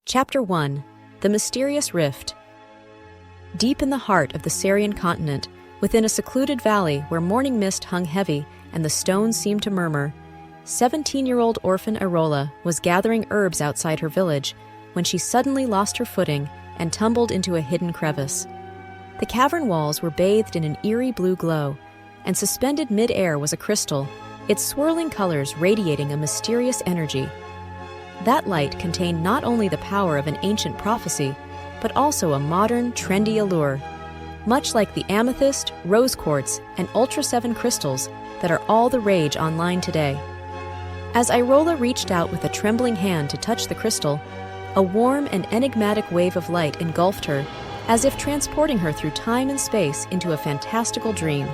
Chapter 1. The Mysterious Rift. Deep in the heart of the Syrian continent, within a secluded valley where morning mist hung heavy and the stones seemed to murmur, 17-year-old orphan Arola was gathering herbs outside her village when she suddenly lost her footing and tumbled into a hidden crevice. The cavern walls were bathed in an eerie blue glow, and suspended mid-air was a crystal, its swirling colors radiating a mysterious energy. That light contained not only the power of an ancient prophecy, but also a modern, trendy allure, much like the amethyst, rose quartz, and Ultra 7 crystals that are all the rage online today. As Arola reached out with a trembling hand to touch the crystal, a warm and enigmatic wave of light engulfed her, as if transporting her through time and space into a fantastical dream.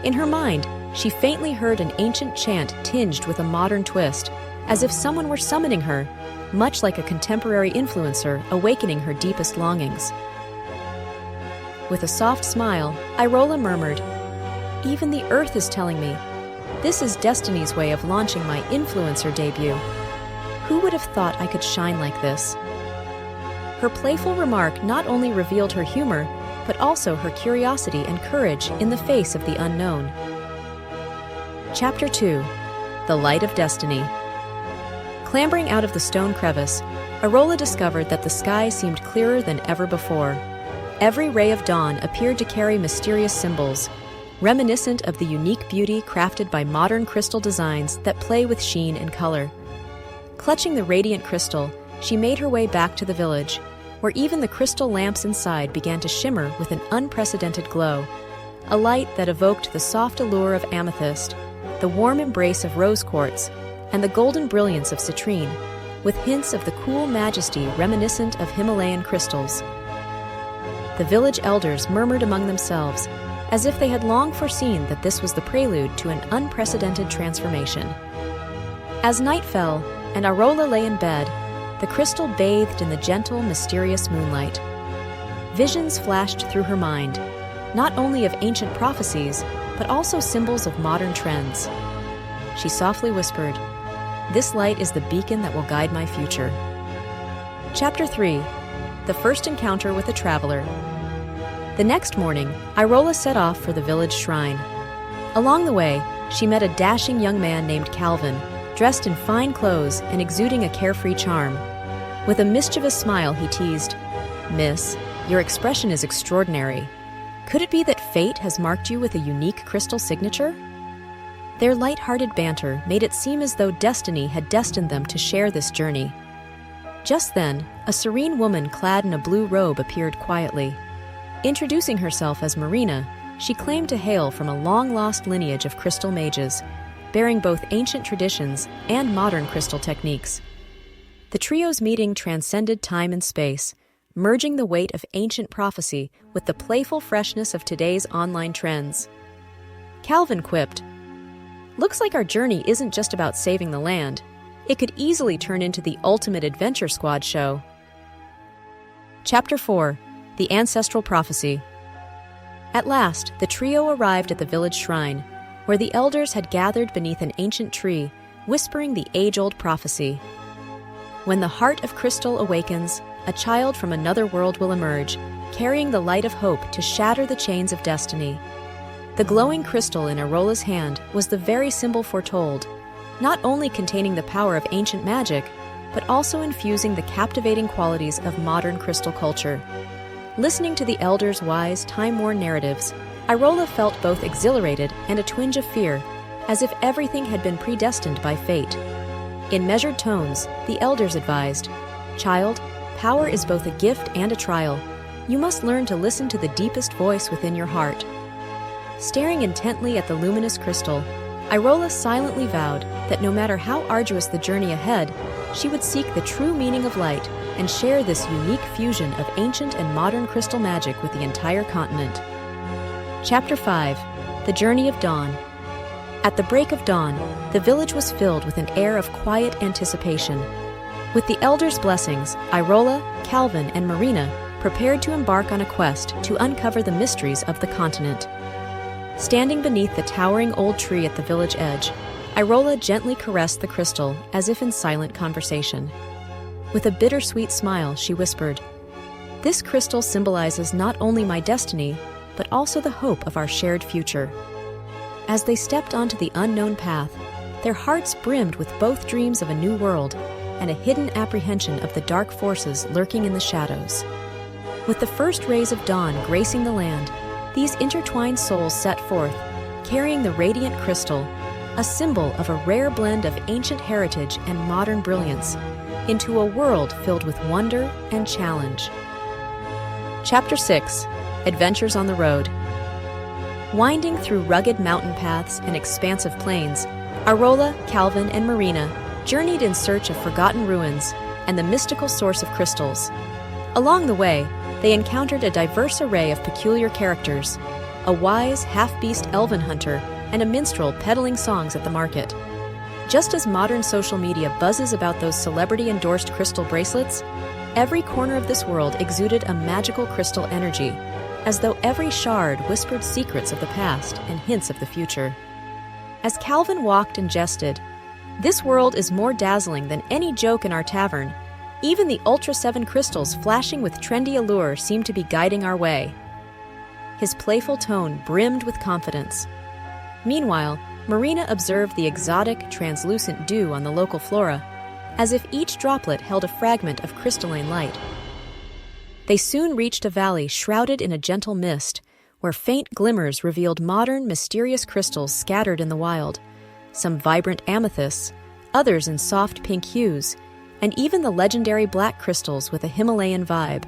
In her mind, she faintly heard an ancient chant tinged with a modern twist, as if someone were summoning her, much like a contemporary influencer awakening her deepest longings. With a soft smile, Arola murmured, "Even the earth is telling me. This is destiny's way of launching my influencer debut. Who would have thought I could shine like this?" Her playful remark not only revealed her humor, but also her curiosity and courage in the face of the unknown. Chapter 2. The Light of Destiny. Clambering out of the stone crevice, Arola discovered that the sky seemed clearer than ever before. Every ray of dawn appeared to carry mysterious symbols, reminiscent of the unique beauty crafted by modern crystal designs that play with sheen and color. Clutching the radiant crystal, she made her way back to the village, where even the crystal lamps inside began to shimmer with an unprecedented glow, a light that evoked the soft allure of amethyst, the warm embrace of rose quartz, and the golden brilliance of citrine, with hints of the cool majesty reminiscent of Himalayan crystals. The village elders murmured among themselves, as if they had long foreseen that this was the prelude to an unprecedented transformation. As night fell, and Arola lay in bed, the crystal bathed in the gentle, mysterious moonlight. Visions flashed through her mind, not only of ancient prophecies, but also symbols of modern trends. She softly whispered, "This light is the beacon that will guide my future." Chapter 3. The First Encounter with a Traveler. The next morning, Arola set off for the village shrine. Along the way, she met a dashing young man named Calvin, dressed in fine clothes and exuding a carefree charm. With a mischievous smile, he teased, "Miss, your expression is extraordinary. Could it be that fate has marked you with a unique crystal signature?" Their light-hearted banter made it seem as though destiny had destined them to share this journey. Just then, a serene woman clad in a blue robe appeared quietly. Introducing herself as Marina, she claimed to hail from a long-lost lineage of crystal mages, bearing both ancient traditions and modern crystal techniques. The trio's meeting transcended time and space, merging the weight of ancient prophecy with the playful freshness of today's online trends. Calvin quipped, "Looks like our journey isn't just about saving the land. It could easily turn into the ultimate adventure squad show." Chapter 4. The Ancestral Prophecy. At last, the trio arrived at the village shrine, where the elders had gathered beneath an ancient tree, whispering the age-old prophecy. When the heart of crystal awakens, a child from another world will emerge, carrying the light of hope to shatter the chains of destiny. The glowing crystal in Arola's hand was the very symbol foretold, not only containing the power of ancient magic, but also infusing the captivating qualities of modern crystal culture. Listening to the elders' wise, time-worn narratives, Arola felt both exhilarated and a twinge of fear, as if everything had been predestined by fate. In measured tones, the elders advised, "Child, power is both a gift and a trial. You must learn to listen to the deepest voice within your heart." Staring intently at the luminous crystal, Arola silently vowed that no matter how arduous the journey ahead, she would seek the true meaning of light and share this unique fusion of ancient and modern crystal magic with the entire continent. Chapter 5. The Journey of Dawn. At the break of dawn, the village was filled with an air of quiet anticipation. With the elders' blessings, Arola, Calvin, and Marina prepared to embark on a quest to uncover the mysteries of the continent. Standing beneath the towering old tree at the village edge, Arola gently caressed the crystal as if in silent conversation. With a bittersweet smile, she whispered, "This crystal symbolizes not only my destiny, but also the hope of our shared future." As they stepped onto the unknown path, their hearts brimmed with both dreams of a new world and a hidden apprehension of the dark forces lurking in the shadows. With the first rays of dawn gracing the land, these intertwined souls set forth, carrying the radiant crystal, a symbol of a rare blend of ancient heritage and modern brilliance, into a world filled with wonder and challenge. Chapter 6: Adventures on the Road. Winding through rugged mountain paths and expansive plains, Arola, Calvin, and Marina journeyed in search of forgotten ruins and the mystical source of crystals. Along the way, they encountered a diverse array of peculiar characters, a wise, half-beast elven hunter and a minstrel peddling songs at the market. Just as modern social media buzzes about those celebrity-endorsed crystal bracelets, every corner of this world exuded a magical crystal energy, as though every shard whispered secrets of the past and hints of the future. As Calvin walked and jested, "This world is more dazzling than any joke in our tavern. Even the Ultra 7 crystals flashing with trendy allure seem to be guiding our way." His playful tone brimmed with confidence. Meanwhile, Marina observed the exotic, translucent dew on the local flora, as if each droplet held a fragment of crystalline light. They soon reached a valley shrouded in a gentle mist, where faint glimmers revealed modern, mysterious crystals scattered in the wild, some vibrant amethysts, others in soft pink hues, and even the legendary black crystals with a Himalayan vibe.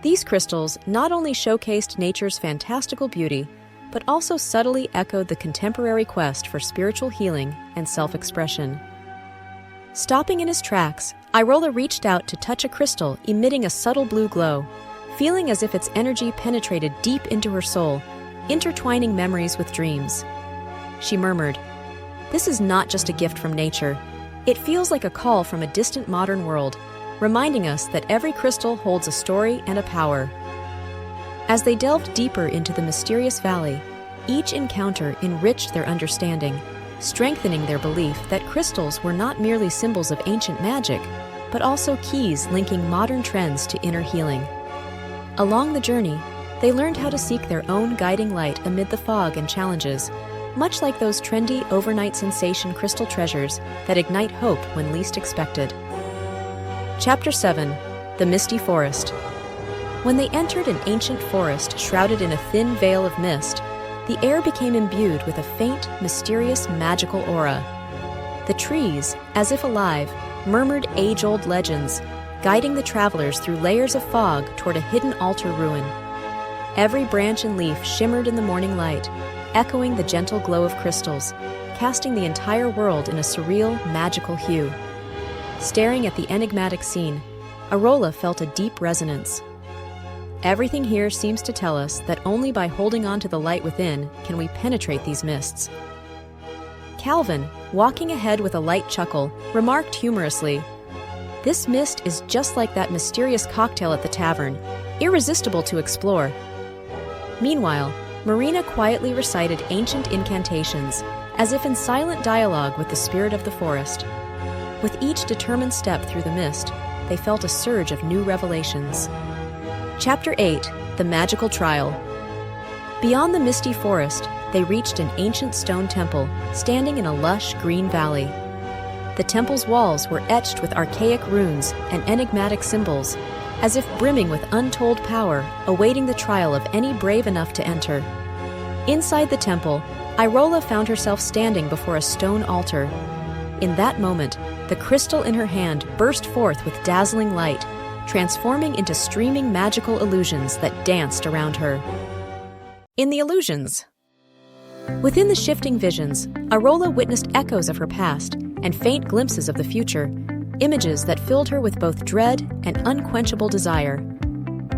These crystals not only showcased nature's fantastical beauty, but also subtly echoed the contemporary quest for spiritual healing and self-expression. Stopping in his tracks, Irola reached out to touch a crystal emitting a subtle blue glow, feeling as if its energy penetrated deep into her soul, intertwining memories with dreams. She murmured, "This is not just a gift from nature. It feels like a call from a distant modern world, reminding us that every crystal holds a story and a power." As they delved deeper into the mysterious valley, each encounter enriched their understanding, strengthening their belief that crystals were not merely symbols of ancient magic, but also keys linking modern trends to inner healing. Along the journey, they learned how to seek their own guiding light amid the fog and challenges, much like those trendy overnight sensation crystal treasures that ignite hope when least expected. Chapter 7: The Misty Forest. When they entered an ancient forest shrouded in a thin veil of mist, the air became imbued with a faint, mysterious, magical aura. The trees, as if alive, murmured age-old legends, guiding the travelers through layers of fog toward a hidden altar ruin. Every branch and leaf shimmered in the morning light, echoing the gentle glow of crystals, casting the entire world in a surreal, magical hue. Staring at the enigmatic scene, Arola felt a deep resonance. Everything here seems to tell us that only by holding on to the light within can we penetrate these mists. Calvin, walking ahead with a light chuckle, remarked humorously, "This mist is just like that mysterious cocktail at the tavern, irresistible to explore." Meanwhile, Marina quietly recited ancient incantations, as if in silent dialogue with the spirit of the forest. With each determined step through the mist, they felt a surge of new revelations. Chapter 8: The Magical Trial. Beyond the misty forest, they reached an ancient stone temple, standing in a lush green valley. The temple's walls were etched with archaic runes and enigmatic symbols, as if brimming with untold power, awaiting the trial of any brave enough to enter. Inside the temple, Irola found herself standing before a stone altar. In that moment, the crystal in her hand burst forth with dazzling light, transforming into streaming magical illusions that danced around her. In the illusions. Within the shifting visions, Arola witnessed echoes of her past and faint glimpses of the future, images that filled her with both dread and unquenchable desire.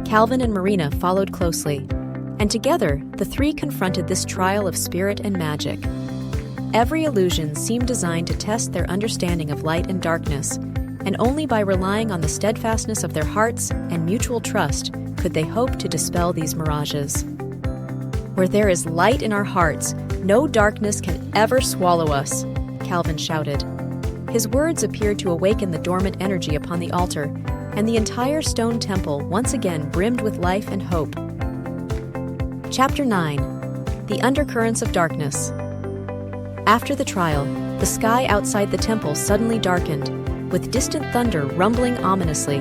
Calvin and Marina followed closely, and together the three confronted this trial of spirit and magic. Every illusion seemed designed to test their understanding of light and darkness, and only by relying on the steadfastness of their hearts and mutual trust could they hope to dispel these mirages. "Where there is light in our hearts, no darkness can ever swallow us," Calvin shouted. His words appeared to awaken the dormant energy upon the altar, and the entire stone temple once again brimmed with life and hope. Chapter 9. The Undercurrents of Darkness. After the trial, the sky outside the temple suddenly darkened, with distant thunder rumbling ominously.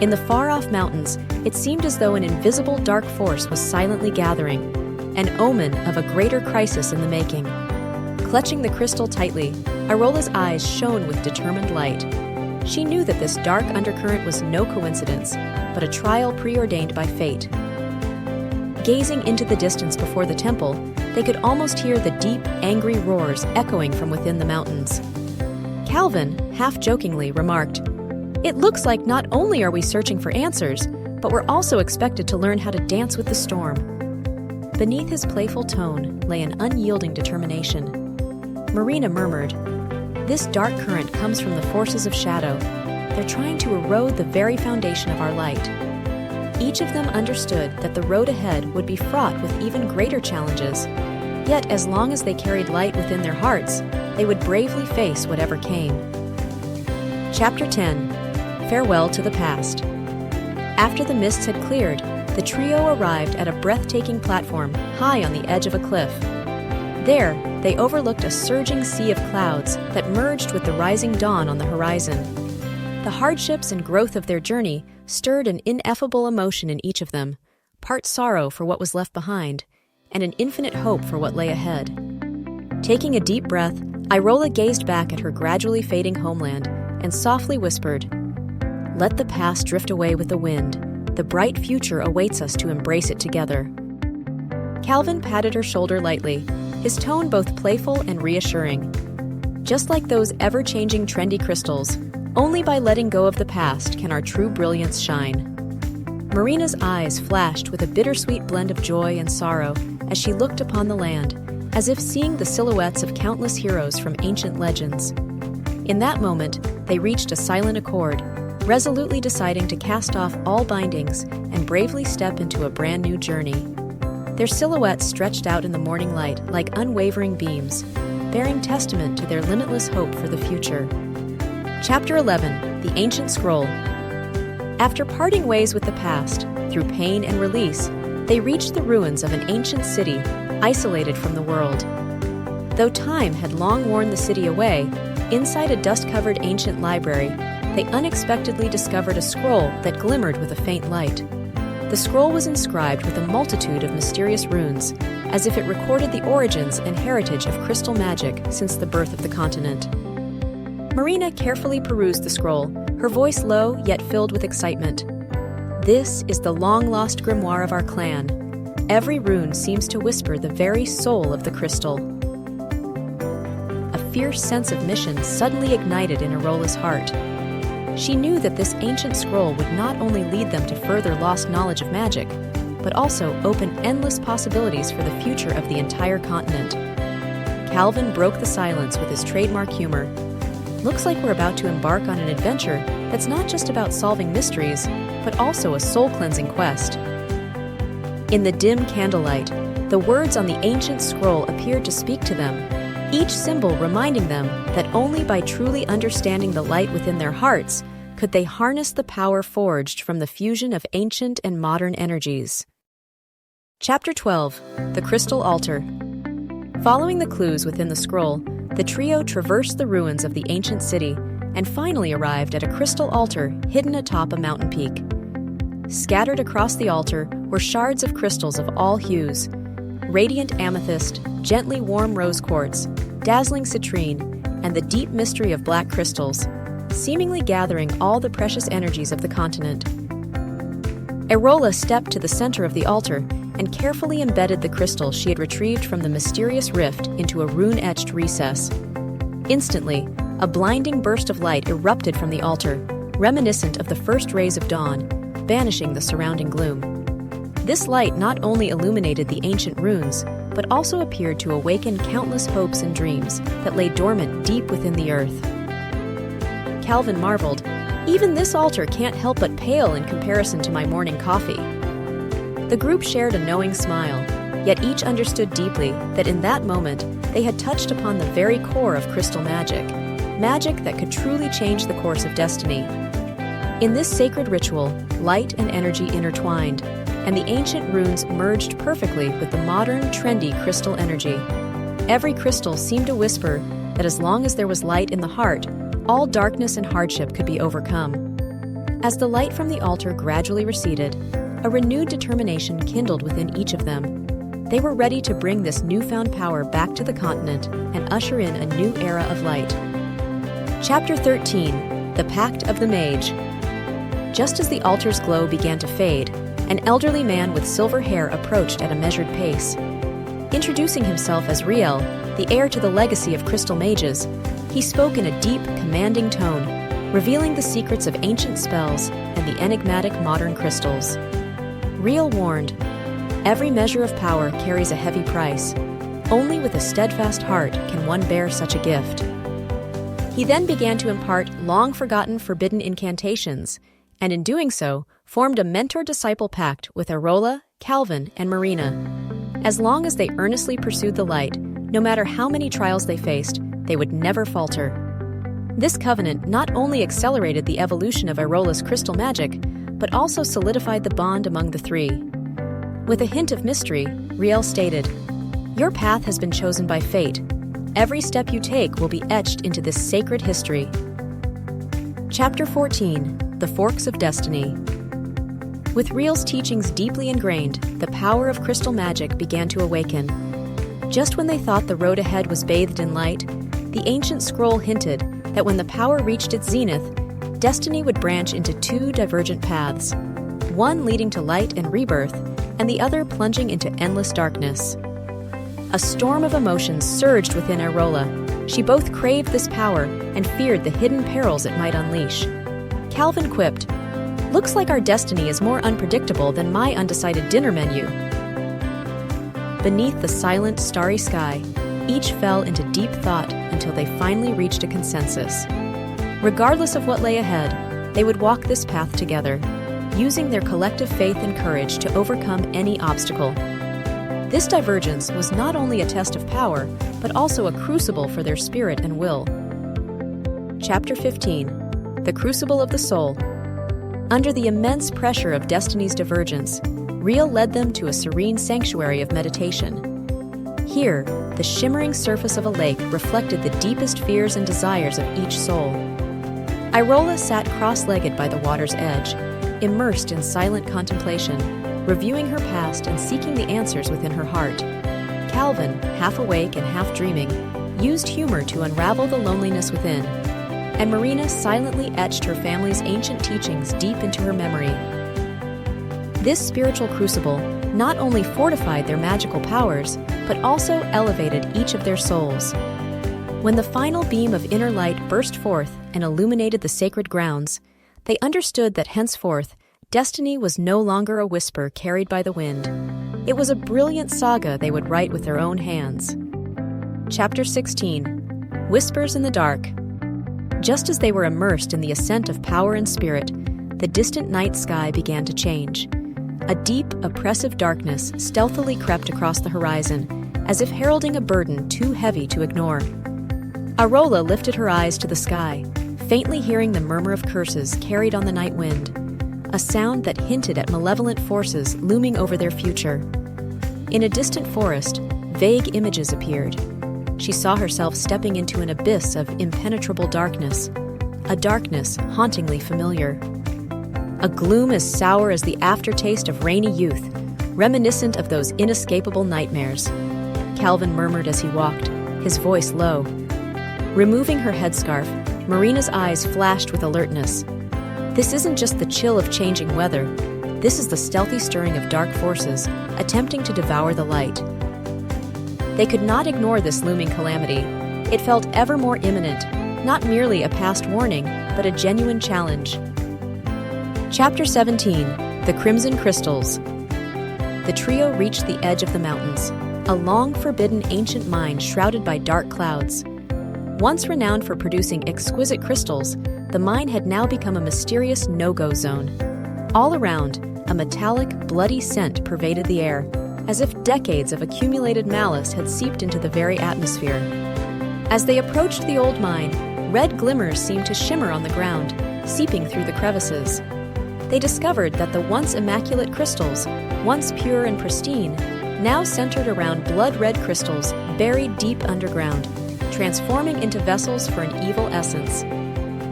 In the far-off mountains, it seemed as though an invisible dark force was silently gathering, an omen of a greater crisis in the making. Clutching the crystal tightly, Irola's eyes shone with determined light. She knew that this dark undercurrent was no coincidence, but a trial preordained by fate. Gazing into the distance before the temple, they could almost hear the deep, angry roars echoing from within the mountains. Calvin, half-jokingly, remarked, "It looks like not only are we searching for answers, but we're also expected to learn how to dance with the storm." Beneath his playful tone lay an unyielding determination. Marina murmured, "This dark current comes from the forces of shadow. They're trying to erode the very foundation of our light." Each of them understood that the road ahead would be fraught with even greater challenges. Yet, as long as they carried light within their hearts, they would bravely face whatever came. Chapter 10. Farewell to the Past. After the mists had cleared, the trio arrived at a breathtaking platform high on the edge of a cliff. There, they overlooked a surging sea of clouds that merged with the rising dawn on the horizon. The hardships and growth of their journey stirred an ineffable emotion in each of them, part sorrow for what was left behind, and an infinite hope for what lay ahead. Taking a deep breath, Irola gazed back at her gradually fading homeland and softly whispered, "Let the past drift away with the wind. The bright future awaits us to embrace it together." Calvin patted her shoulder lightly, his tone both playful and reassuring. Just like those ever-changing trendy crystals, only by letting go of the past can our true brilliance shine. Marina's eyes flashed with a bittersweet blend of joy and sorrow as she looked upon the land, as if seeing the silhouettes of countless heroes from ancient legends. In that moment, they reached a silent accord, resolutely deciding to cast off all bindings and bravely step into a brand new journey. Their silhouettes stretched out in the morning light like unwavering beams, bearing testament to their limitless hope for the future. Chapter 11. The Ancient Scroll. After parting ways with the past, through pain and release, they reached the ruins of an ancient city, isolated from the world. Though time had long worn the city away, inside a dust-covered ancient library, they unexpectedly discovered a scroll that glimmered with a faint light. The scroll was inscribed with a multitude of mysterious runes, as if it recorded the origins and heritage of crystal magic since the birth of the continent. Marina carefully perused the scroll, her voice low yet filled with excitement. "This is the long-lost grimoire of our clan. Every rune seems to whisper the very soul of the crystal." A fierce sense of mission suddenly ignited in Irola's heart. She knew that this ancient scroll would not only lead them to further lost knowledge of magic, but also open endless possibilities for the future of the entire continent. Calvin broke the silence with his trademark humor. "Looks like we're about to embark on an adventure that's not just about solving mysteries, but also a soul-cleansing quest." In the dim candlelight, the words on the ancient scroll appeared to speak to them, each symbol reminding them that only by truly understanding the light within their hearts could they harness the power forged from the fusion of ancient and modern energies. Chapter 12. The Crystal Altar. Following the clues within the scroll, the trio traversed the ruins of the ancient city and finally arrived at a crystal altar hidden atop a mountain peak. Scattered across the altar were shards of crystals of all hues: radiant amethyst, gently warm rose quartz, dazzling citrine, and the deep mystery of black crystals, seemingly gathering all the precious energies of the continent. Irola stepped to the center of the altar and carefully embedded the crystal she had retrieved from the mysterious rift into a rune-etched recess. Instantly, a blinding burst of light erupted from the altar, reminiscent of the first rays of dawn, banishing the surrounding gloom. This light not only illuminated the ancient runes, but also appeared to awaken countless hopes and dreams that lay dormant deep within the earth. Calvin marveled, "Even this altar can't help but pale in comparison to my morning coffee." The group shared a knowing smile, yet each understood deeply that in that moment they had touched upon the very core of crystal magic. magic that could truly change the course of destiny. In this sacred ritual, light and energy intertwined, and the ancient runes merged perfectly with the modern, trendy crystal energy. Every crystal seemed to whisper that as long as there was light in the heart, all darkness and hardship could be overcome. As the light from the altar gradually receded, a renewed determination kindled within each of them. They were ready to bring this newfound power back to the continent and usher in a new era of light. Chapter 13: The Pact of the Mage. Just as the altar's glow began to fade, an elderly man with silver hair approached at a measured pace. Introducing himself as Riel, the heir to the legacy of crystal mages, he spoke in a deep, commanding tone, revealing the secrets of ancient spells and the enigmatic modern crystals. Riel warned, "Every measure of power carries a heavy price. Only with a steadfast heart can one bear such a gift." He then began to impart long-forgotten forbidden incantations, and in doing so, formed a mentor-disciple pact with Arola, Calvin, and Marina. As long as they earnestly pursued the light, no matter how many trials they faced, they would never falter. This covenant not only accelerated the evolution of Arola's crystal magic, but also solidified the bond among the three. With a hint of mystery, Riel stated, "Your path has been chosen by fate. Every step you take will be etched into this sacred history." Chapter 14: The Forks of Destiny. With Riel's teachings deeply ingrained, the power of crystal magic began to awaken. Just when they thought the road ahead was bathed in light, the ancient scroll hinted that when the power reached its zenith, destiny would branch into two divergent paths, one leading to light and rebirth, and the other plunging into endless darkness. A storm of emotions surged within Arola. She both craved this power and feared the hidden perils it might unleash. Calvin quipped, "Looks like our destiny is more unpredictable than my undecided dinner menu." Beneath the silent, starry sky, each fell into deep thought until they finally reached a consensus. Regardless of what lay ahead, they would walk this path together, using their collective faith and courage to overcome any obstacle. This divergence was not only a test of power, but also a crucible for their spirit and will. Chapter 15: The Crucible of the Soul. Under the immense pressure of destiny's divergence, Riel led them to a serene sanctuary of meditation. Here, the shimmering surface of a lake reflected the deepest fears and desires of each soul. Arola sat cross-legged by the water's edge, immersed in silent contemplation, reviewing her past and seeking the answers within her heart. Calvin, half awake and half dreaming, used humor to unravel the loneliness within, and Marina silently etched her family's ancient teachings deep into her memory. This spiritual crucible not only fortified their magical powers, but also elevated each of their souls. When the final beam of inner light burst forth and illuminated the sacred grounds, they understood that henceforth, destiny was no longer a whisper carried by the wind. It was a brilliant saga they would write with their own hands. Chapter 16: Whispers in the Dark. Just as they were immersed in the ascent of power and spirit, the distant night sky began to change. A deep, oppressive darkness stealthily crept across the horizon, as if heralding a burden too heavy to ignore. Arola lifted her eyes to the sky, faintly hearing the murmur of curses carried on the night wind, a sound that hinted at malevolent forces looming over their future. In a distant forest, vague images appeared. She saw herself stepping into an abyss of impenetrable darkness, a darkness hauntingly familiar. A gloom as sour as the aftertaste of rainy youth, reminiscent of those inescapable nightmares. Calvin murmured as he walked, his voice low. Removing her headscarf, Marina's eyes flashed with alertness. This isn't just the chill of changing weather. This is the stealthy stirring of dark forces, attempting to devour the light. They could not ignore this looming calamity. It felt ever more imminent, not merely a past warning, but a genuine challenge. Chapter 17: The Crimson Crystals. The trio reached the edge of the mountains, a long-forbidden ancient mine shrouded by dark clouds. Once renowned for producing exquisite crystals, the mine had now become a mysterious no-go zone. All around, a metallic, bloody scent pervaded the air, as if decades of accumulated malice had seeped into the very atmosphere. As they approached the old mine, red glimmers seemed to shimmer on the ground, seeping through the crevices. They discovered that the once immaculate crystals, once pure and pristine, now centered around blood-red crystals buried deep underground, transforming into vessels for an evil essence.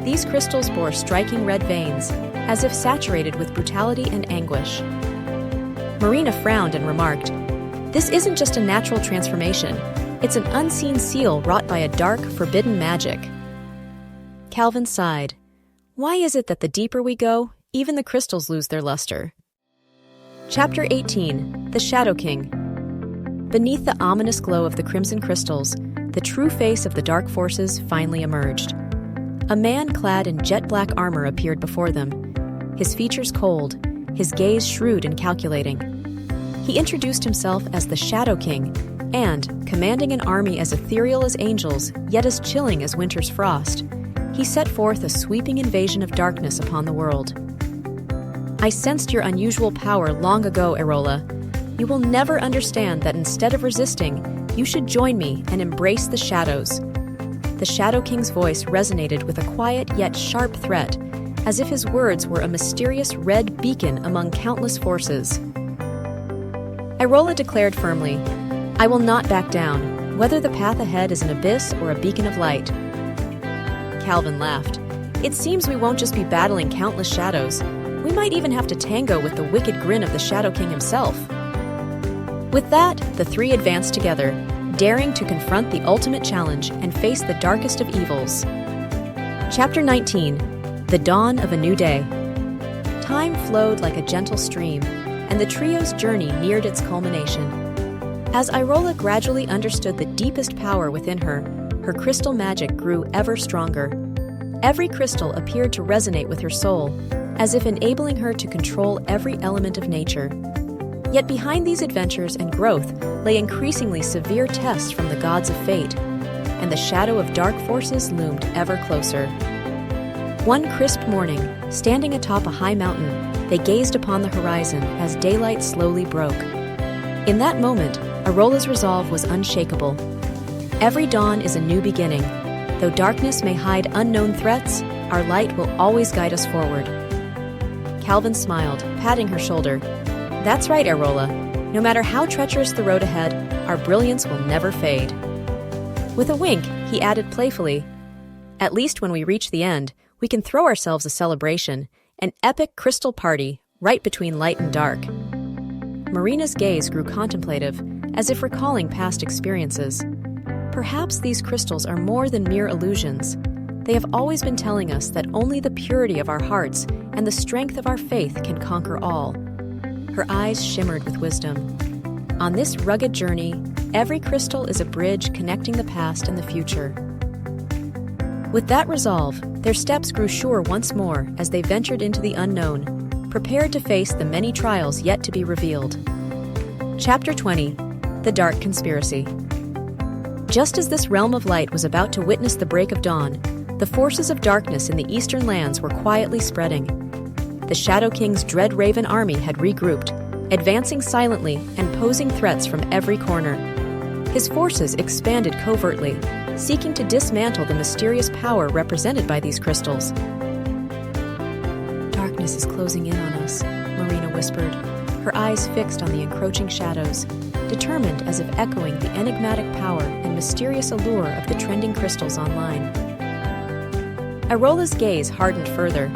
These crystals bore striking red veins, as if saturated with brutality and anguish. Marina frowned and remarked, "This isn't just a natural transformation. It's an unseen seal wrought by a dark, forbidden magic." Calvin sighed. Why is it that the deeper we go, even the crystals lose their luster? Chapter 18. The Shadow King. Beneath the ominous glow of the crimson crystals, the true face of the dark forces finally emerged. A man clad in jet-black armor appeared before them, his features cold, his gaze shrewd and calculating. He introduced himself as the Shadow King, and, commanding an army as ethereal as angels, yet as chilling as winter's frost, he set forth a sweeping invasion of darkness upon the world. "I sensed your unusual power long ago, Erola. You will never understand that instead of resisting, you should join me and embrace the shadows." The Shadow King's voice resonated with a quiet yet sharp threat, as if his words were a mysterious red beacon among countless forces. Erola declared firmly, "I will not back down, whether the path ahead is an abyss or a beacon of light." Calvin laughed. "It seems we won't just be battling countless shadows. We might even have to tango with the wicked grin of the Shadow King himself." With that, the three advanced together, daring to confront the ultimate challenge and face the darkest of evils. Chapter 19. The Dawn of a New Day. Time flowed like a gentle stream, and the trio's journey neared its culmination. As Erola gradually understood the deepest power within her, her crystal magic grew ever stronger. Every crystal appeared to resonate with her soul, as if enabling her to control every element of nature. Yet behind these adventures and growth lay increasingly severe tests from the gods of fate, and the shadow of dark forces loomed ever closer. One crisp morning, standing atop a high mountain, they gazed upon the horizon as daylight slowly broke. In that moment, Erola's resolve was unshakable. Every dawn is a new beginning. Though darkness may hide unknown threats, our light will always guide us forward. Calvin smiled, patting her shoulder. "That's right, Erola. No matter how treacherous the road ahead, our brilliance will never fade." With a wink, he added playfully, "At least when we reach the end, we can throw ourselves a celebration, an epic crystal party, right between light and dark." Marina's gaze grew contemplative, as if recalling past experiences. Perhaps these crystals are more than mere illusions. They have always been telling us that only the purity of our hearts and the strength of our faith can conquer all. Her eyes shimmered with wisdom. On this rugged journey, every crystal is a bridge connecting the past and the future. With that resolve, their steps grew sure once more as they ventured into the unknown, prepared to face the many trials yet to be revealed. Chapter 20. The Dark Conspiracy. Just as this realm of light was about to witness the break of dawn, the forces of darkness in the eastern lands were quietly spreading. The Shadow King's dread raven army had regrouped, advancing silently and posing threats from every corner. His forces expanded covertly, seeking to dismantle the mysterious power represented by these crystals. "Darkness is closing in on us," Marina whispered, her eyes fixed on the encroaching shadows, determined as if echoing the enigmatic power and mysterious allure of the trending crystals online. Erola's gaze hardened further.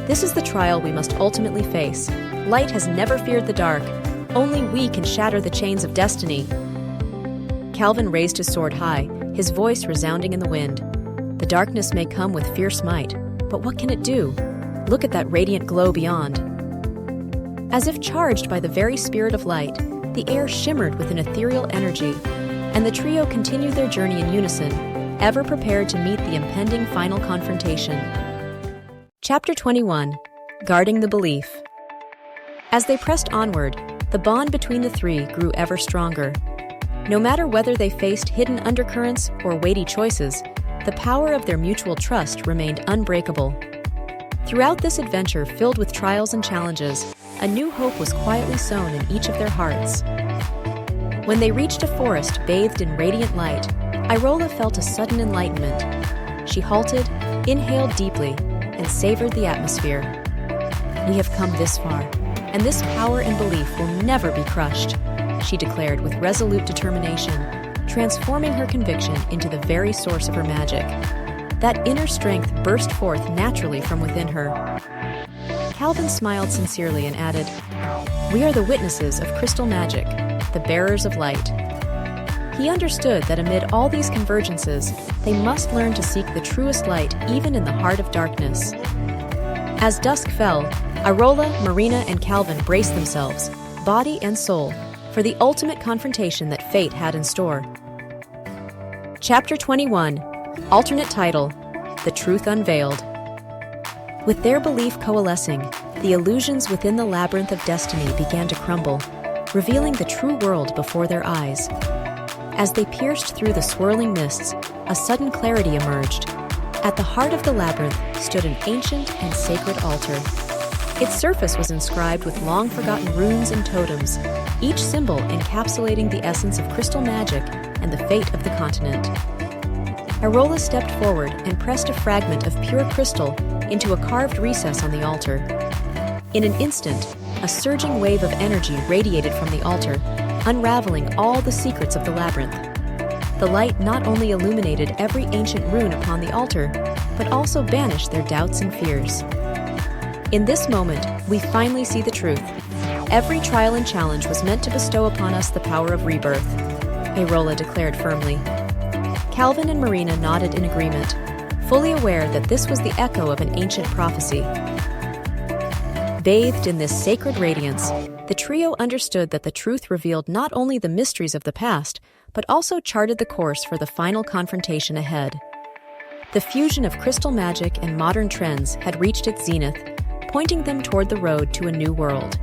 "This is the trial we must ultimately face. Light has never feared the dark. Only we can shatter the chains of destiny." Calvin raised his sword high, his voice resounding in the wind. "The darkness may come with fierce might, but what can it do? Look at that radiant glow beyond." As if charged by the very spirit of light, the air shimmered with an ethereal energy, and the trio continued their journey in unison, ever prepared to meet the impending final confrontation. Chapter 21. Guarding the Belief. As they pressed onward, the bond between the three grew ever stronger. No matter whether they faced hidden undercurrents or weighty choices, the power of their mutual trust remained unbreakable. Throughout this adventure filled with trials and challenges, a new hope was quietly sown in each of their hearts. When they reached a forest bathed in radiant light, Erola felt a sudden enlightenment. She halted, inhaled deeply, and savored the atmosphere. "We have come this far, and this power and belief will never be crushed," she declared with resolute determination, transforming her conviction into the very source of her magic. That inner strength burst forth naturally from within her. Calvin smiled sincerely and added, "We are the witnesses of crystal magic, the bearers of light." He understood that amid all these convergences, they must learn to seek the truest light even in the heart of darkness. As dusk fell, Arola, Marina, and Calvin braced themselves, body and soul, for the ultimate confrontation that fate had in store. Chapter 21, alternate title, The Truth Unveiled. With their belief coalescing, the illusions within the labyrinth of destiny began to crumble, revealing the true world before their eyes. As they pierced through the swirling mists, a sudden clarity emerged. At the heart of the labyrinth stood an ancient and sacred altar. Its surface was inscribed with long-forgotten runes and totems, each symbol encapsulating the essence of crystal magic and the fate of the continent. Arola stepped forward and pressed a fragment of pure crystal into a carved recess on the altar. In an instant, a surging wave of energy radiated from the altar, unraveling all the secrets of the labyrinth. The light not only illuminated every ancient rune upon the altar, but also banished their doubts and fears. In this moment, we finally see the truth. Every trial and challenge was meant to bestow upon us the power of rebirth, Arola declared firmly. Calvin and Marina nodded in agreement, fully aware that this was the echo of an ancient prophecy. Bathed in this sacred radiance, the trio understood that the truth revealed not only the mysteries of the past, but also charted the course for the final confrontation ahead. The fusion of crystal magic and modern trends had reached its zenith, pointing them toward the road to a new world.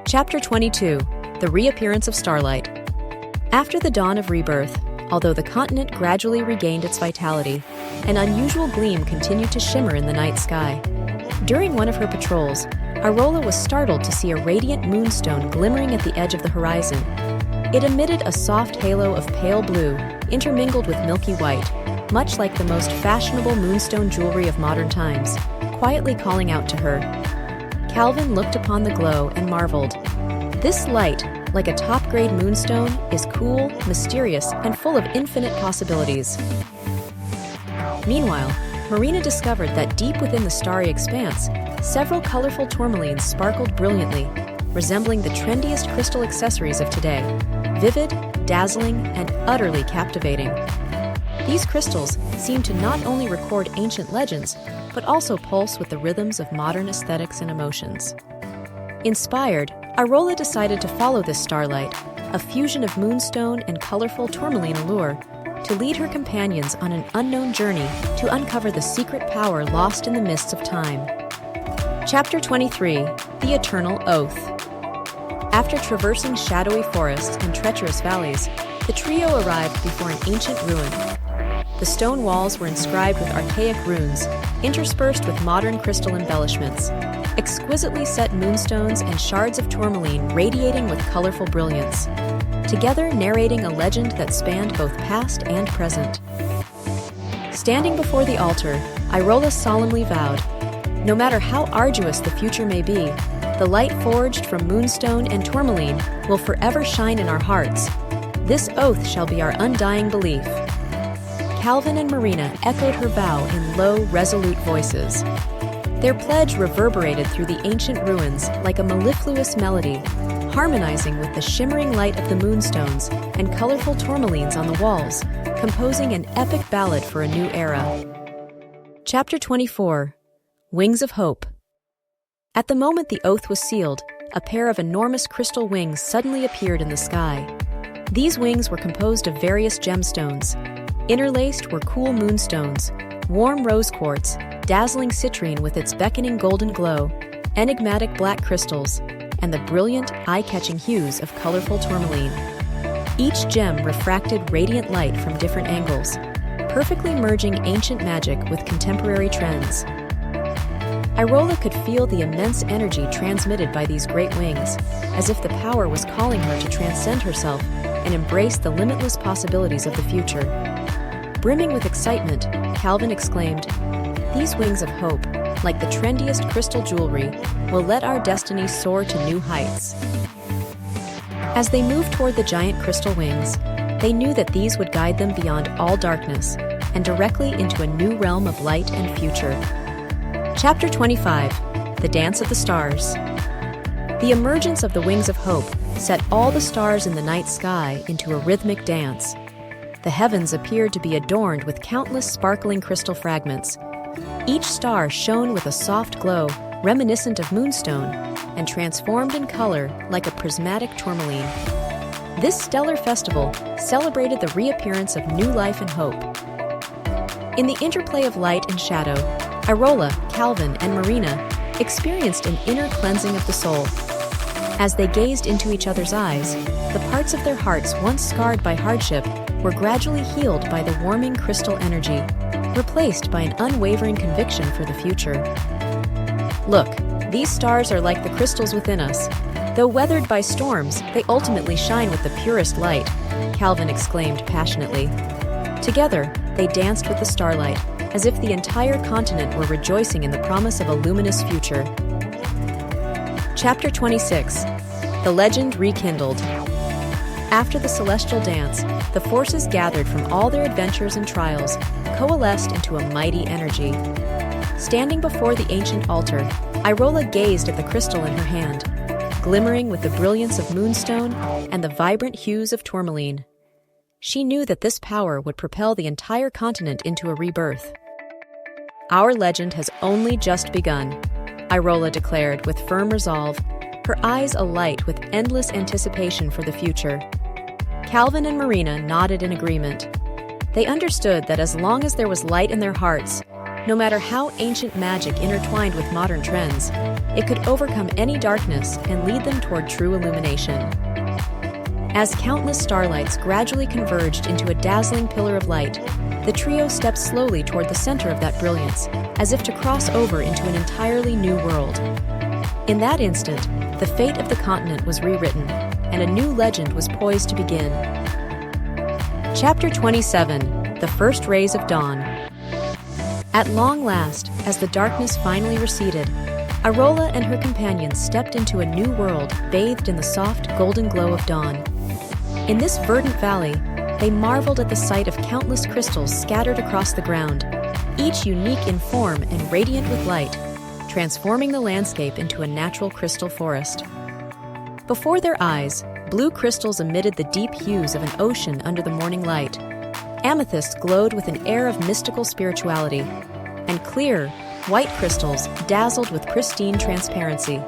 Chapter 22, The Reappearance of Starlight. After the dawn of rebirth, although the continent gradually regained its vitality, an unusual gleam continued to shimmer in the night sky. During one of her patrols, Arola was startled to see a radiant moonstone glimmering at the edge of the horizon. It emitted a soft halo of pale blue, intermingled with milky white, much like the most fashionable moonstone jewelry of modern times, quietly calling out to her. Calvin looked upon the glow and marveled. This light, like a top-grade moonstone, is cool, mysterious, and full of infinite possibilities. Meanwhile, Marina discovered that deep within the starry expanse, several colorful tourmalines sparkled brilliantly, resembling the trendiest crystal accessories of today, vivid, dazzling, and utterly captivating. These crystals seem to not only record ancient legends, but also pulse with the rhythms of modern aesthetics and emotions. Inspired, Arola decided to follow this starlight, a fusion of moonstone and colorful tourmaline allure, to lead her companions on an unknown journey to uncover the secret power lost in the mists of time. Chapter 23, The Eternal Oath. After traversing shadowy forests and treacherous valleys, the trio arrived before an ancient ruin. The stone walls were inscribed with archaic runes, interspersed with modern crystal embellishments, exquisitely set moonstones and shards of tourmaline radiating with colorful brilliance, together narrating a legend that spanned both past and present. Standing before the altar, Arola solemnly vowed, "No matter how arduous the future may be, the light forged from moonstone and tourmaline will forever shine in our hearts. This oath shall be our undying belief." Calvin and Marina echoed her vow in low, resolute voices. Their pledge reverberated through the ancient ruins like a mellifluous melody, harmonizing with the shimmering light of the moonstones and colorful tourmalines on the walls, composing an epic ballad for a new era. Chapter 24, Wings of Hope. At the moment the oath was sealed, a pair of enormous crystal wings suddenly appeared in the sky. These wings were composed of various gemstones. Interlaced were cool moonstones, warm rose quartz, dazzling citrine with its beckoning golden glow, enigmatic black crystals, and the brilliant, eye-catching hues of colorful tourmaline. Each gem refracted radiant light from different angles, perfectly merging ancient magic with contemporary trends. Arola could feel the immense energy transmitted by these great wings, as if the power was calling her to transcend herself and embrace the limitless possibilities of the future. Brimming with excitement, Calvin exclaimed, "These wings of hope, like the trendiest crystal jewelry, will let our destiny soar to new heights." As they moved toward the giant crystal wings, they knew that these would guide them beyond all darkness and directly into a new realm of light and future. Chapter 25: The Dance of the Stars. The emergence of the wings of hope set all the stars in the night sky into a rhythmic dance. The heavens appeared to be adorned with countless sparkling crystal fragments. Each star shone with a soft glow reminiscent of moonstone and transformed in color like a prismatic tourmaline. This stellar festival celebrated the reappearance of new life and hope. In the interplay of light and shadow, Irola, Calvin, and Marina experienced an inner cleansing of the soul. As they gazed into each other's eyes, the parts of their hearts once scarred by hardship were gradually healed by the warming crystal energy, replaced by an unwavering conviction for the future. "Look, these stars are like the crystals within us. Though weathered by storms, they ultimately shine with the purest light," Calvin exclaimed passionately. Together, they danced with the starlight, as if the entire continent were rejoicing in the promise of a luminous future. Chapter 26: The Legend Rekindled. After the celestial dance, the forces gathered from all their adventures and trials coalesced into a mighty energy. Standing before the ancient altar, Irola gazed at the crystal in her hand, glimmering with the brilliance of moonstone and the vibrant hues of tourmaline. She knew that this power would propel the entire continent into a rebirth. "Our legend has only just begun," Irola declared with firm resolve, her eyes alight with endless anticipation for the future. Calvin and Marina nodded in agreement. They understood that as long as there was light in their hearts, no matter how ancient magic intertwined with modern trends, it could overcome any darkness and lead them toward true illumination. As countless starlights gradually converged into a dazzling pillar of light, the trio stepped slowly toward the center of that brilliance, as if to cross over into an entirely new world. In that instant, the fate of the continent was rewritten, and a new legend was poised to begin. Chapter 27: The First Rays of Dawn. At long last, as the darkness finally receded, Irola and her companions stepped into a new world bathed in the soft, golden glow of dawn. In this verdant valley, they marveled at the sight of countless crystals scattered across the ground, each unique in form and radiant with light, transforming the landscape into a natural crystal forest. Before their eyes, blue crystals emitted the deep hues of an ocean under the morning light. Amethyst glowed with an air of mystical spirituality, and clear, white crystals dazzled with pristine transparency.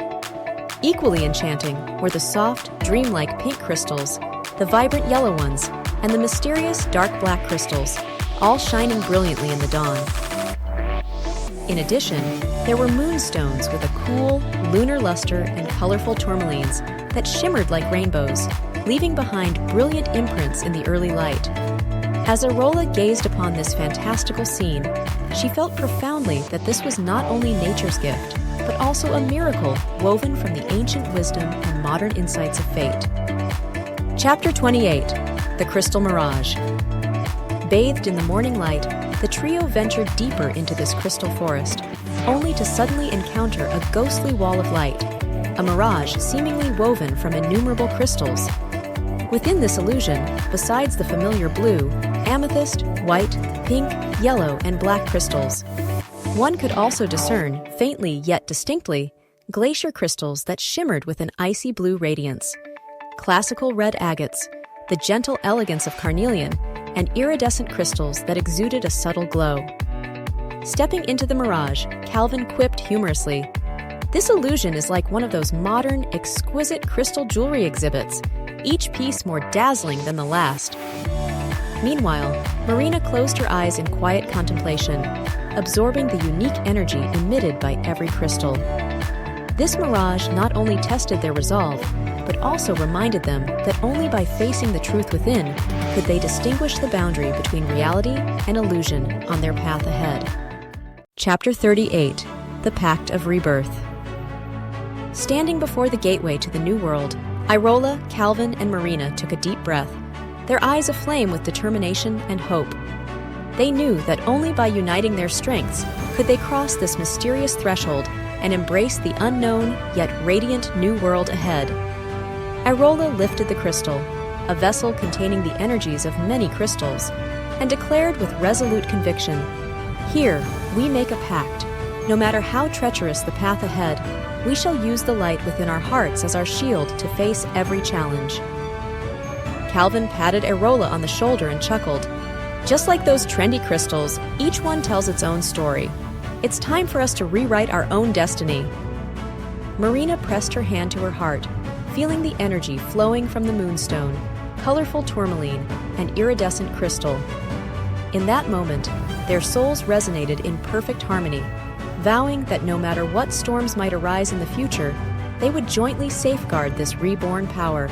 Equally enchanting were the soft, dreamlike pink crystals, the vibrant yellow ones, and the mysterious dark black crystals, all shining brilliantly in the dawn. In addition, there were moonstones with a cool, lunar luster and colorful tourmalines that shimmered like rainbows, leaving behind brilliant imprints in the early light. As Irola gazed upon this fantastical scene, she felt profoundly that this was not only nature's gift, but also a miracle woven from the ancient wisdom and modern insights of fate. Chapter 28: The Crystal Mirage. Bathed in the morning light, the trio ventured deeper into this crystal forest, only to suddenly encounter a ghostly wall of light, a mirage seemingly woven from innumerable crystals. Within this illusion, besides the familiar blue, amethyst, white, pink, yellow, and black crystals, one could also discern, faintly yet distinctly, glacier crystals that shimmered with an icy blue radiance, classical red agates, the gentle elegance of carnelian, and iridescent crystals that exuded a subtle glow. Stepping into the mirage, Calvin quipped humorously, "This illusion is like one of those modern, exquisite crystal jewelry exhibits, each piece more dazzling than the last." Meanwhile, Marina closed her eyes in quiet contemplation, absorbing the unique energy emitted by every crystal. This mirage not only tested their resolve, but also reminded them that only by facing the truth within could they distinguish the boundary between reality and illusion on their path ahead. Chapter 38: The Pact of Rebirth. Standing before the gateway to the new world, Irola, Calvin, and Marina took a deep breath, their eyes aflame with determination and hope. They knew that only by uniting their strengths could they cross this mysterious threshold and embrace the unknown yet radiant new world ahead. Irola lifted the crystal, a vessel containing the energies of many crystals, and declared with resolute conviction, "Here, we make a pact. No matter how treacherous the path ahead, we shall use the light within our hearts as our shield to face every challenge." Calvin patted Irola on the shoulder and chuckled. "Just like those trendy crystals, each one tells its own story. It's time for us to rewrite our own destiny." Marina pressed her hand to her heart, feeling the energy flowing from the moonstone, colorful tourmaline, and iridescent crystal. In that moment, their souls resonated in perfect harmony, vowing that no matter what storms might arise in the future, they would jointly safeguard this reborn power.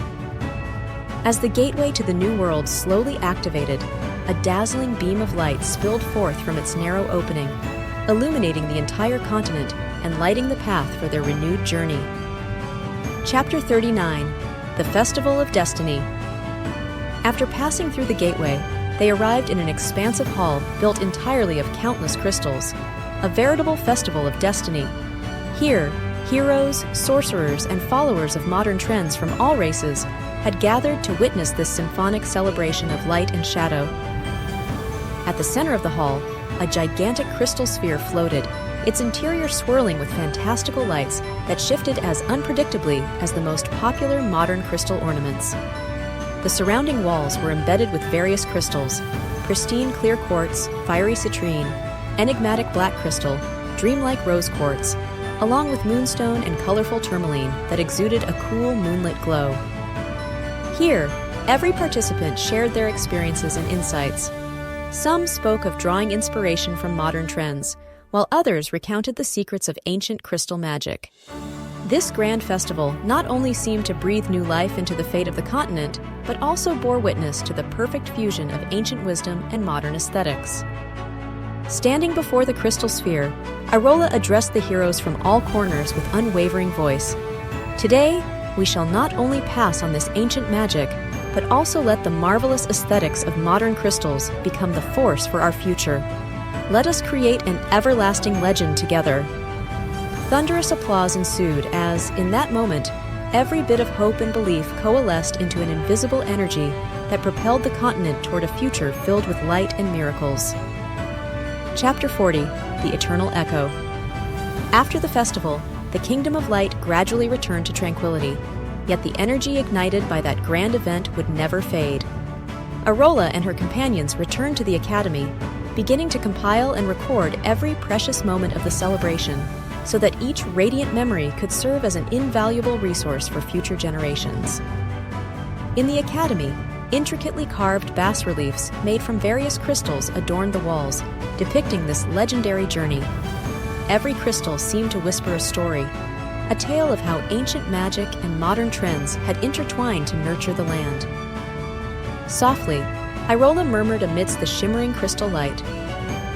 As the gateway to the new world slowly activated, a dazzling beam of light spilled forth from its narrow opening, illuminating the entire continent and lighting the path for their renewed journey. Chapter 39: The Festival of Destiny. After passing through the gateway, they arrived in an expansive hall built entirely of countless crystals, a veritable festival of destiny. Here, heroes, sorcerers, and followers of modern trends from all races had gathered to witness this symphonic celebration of light and shadow. At the center of the hall, a gigantic crystal sphere floated, its interior swirling with fantastical lights that shifted as unpredictably as the most popular modern crystal ornaments. The surrounding walls were embedded with various crystals: pristine clear quartz, fiery citrine, enigmatic black crystal, dreamlike rose quartz, along with moonstone and colorful tourmaline that exuded a cool moonlit glow. Here, every participant shared their experiences and insights. Some spoke of drawing inspiration from modern trends, while others recounted the secrets of ancient crystal magic. This grand festival not only seemed to breathe new life into the fate of the continent, but also bore witness to the perfect fusion of ancient wisdom and modern aesthetics. Standing before the crystal sphere, Irola addressed the heroes from all corners with unwavering voice. "Today, we shall not only pass on this ancient magic, but also let the marvelous aesthetics of modern crystals become the force for our future. Let us create an everlasting legend together." Thunderous applause ensued as, in that moment, every bit of hope and belief coalesced into an invisible energy that propelled the continent toward a future filled with light and miracles. Chapter 40: The Eternal Echo. After the festival, the Kingdom of Light gradually returned to tranquility, yet the energy ignited by that grand event would never fade. Irola and her companions returned to the academy, beginning to compile and record every precious moment of the celebration, so that each radiant memory could serve as an invaluable resource for future generations. In the academy, intricately carved bas-reliefs made from various crystals adorned the walls, depicting this legendary journey. Every crystal seemed to whisper a story, a tale of how ancient magic and modern trends had intertwined to nurture the land. Softly, Irola murmured amidst the shimmering crystal light,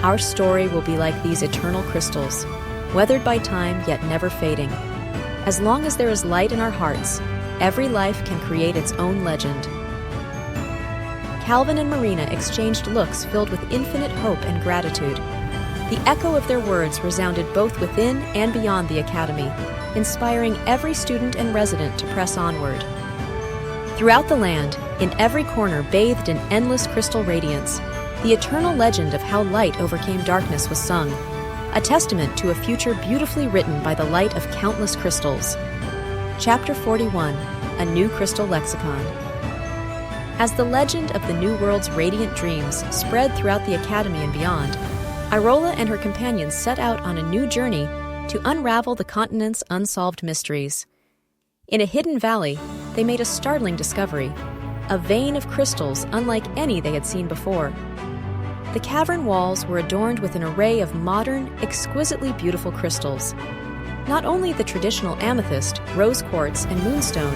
"Our story will be like these eternal crystals, weathered by time yet never fading. As long as there is light in our hearts, every life can create its own legend." Calvin and Marina exchanged looks filled with infinite hope and gratitude. The echo of their words resounded both within and beyond the academy, inspiring every student and resident to press onward. Throughout the land, in every corner bathed in endless crystal radiance, the eternal legend of how light overcame darkness was sung, a testament to a future beautifully written by the light of countless crystals. Chapter 41: A New Crystal Lexicon. As the legend of the New World's radiant dreams spread throughout the academy and beyond, Irola and her companions set out on a new journey to unravel the continent's unsolved mysteries. In a hidden valley, they made a startling discovery, a vein of crystals unlike any they had seen before. The cavern walls were adorned with an array of modern, exquisitely beautiful crystals. Not only the traditional amethyst, rose quartz, and moonstone,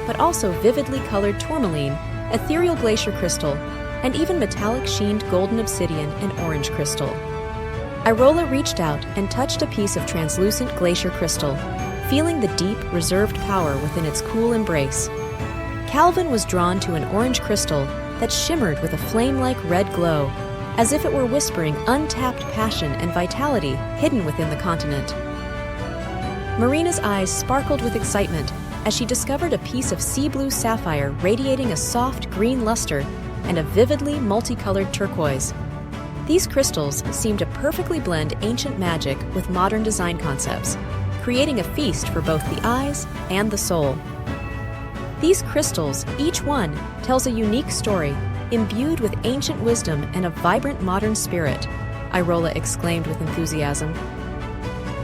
but also vividly colored tourmaline, ethereal glacier crystal, and even metallic sheened golden obsidian and orange crystal. Irola reached out and touched a piece of translucent glacier crystal, feeling the deep, reserved power within its cool embrace. Calvin was drawn to an orange crystal that shimmered with a flame-like red glow, as if it were whispering untapped passion and vitality hidden within the continent. Marina's eyes sparkled with excitement as she discovered a piece of sea blue sapphire radiating a soft green luster and a vividly multicolored turquoise. These crystals seemed to perfectly blend ancient magic with modern design concepts, creating a feast for both the eyes and the soul. These crystals, each one, tells a unique story, imbued with ancient wisdom and a vibrant modern spirit, Irola exclaimed with enthusiasm.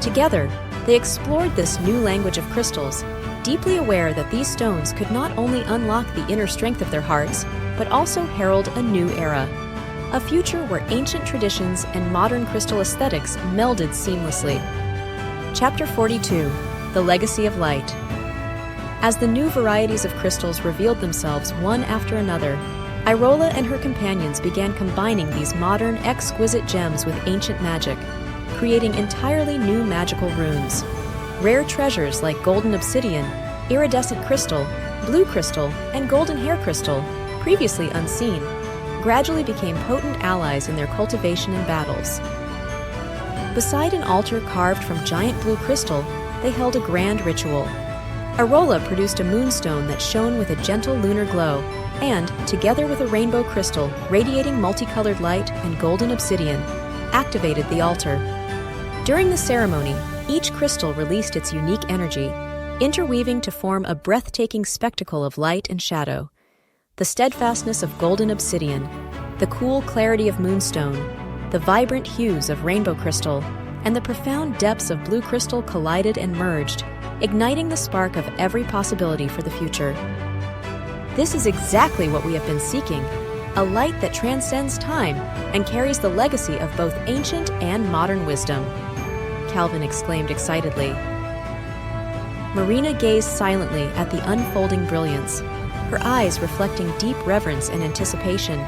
Together, they explored this new language of crystals, deeply aware that these stones could not only unlock the inner strength of their hearts, but also herald a new era, a future where ancient traditions and modern crystal aesthetics melded seamlessly. Chapter 42: The Legacy of Light. As the new varieties of crystals revealed themselves one after another, Irola and her companions began combining these modern, exquisite gems with ancient magic, creating entirely new magical runes. Rare treasures like golden obsidian, iridescent crystal, blue crystal, and golden hair crystal, previously unseen, gradually became potent allies in their cultivation and battles. Beside an altar carved from giant blue crystal, they held a grand ritual. Irola produced a moonstone that shone with a gentle lunar glow, and, together with a rainbow crystal radiating multicolored light and golden obsidian, activated the altar. During the ceremony, each crystal released its unique energy, interweaving to form a breathtaking spectacle of light and shadow. The steadfastness of golden obsidian, the cool clarity of moonstone, the vibrant hues of rainbow crystal, and the profound depths of blue crystal collided and merged, igniting the spark of every possibility for the future. This is exactly what we have been seeking, a light that transcends time and carries the legacy of both ancient and modern wisdom, Calvin exclaimed excitedly. Marina gazed silently at the unfolding brilliance, her eyes reflecting deep reverence and anticipation.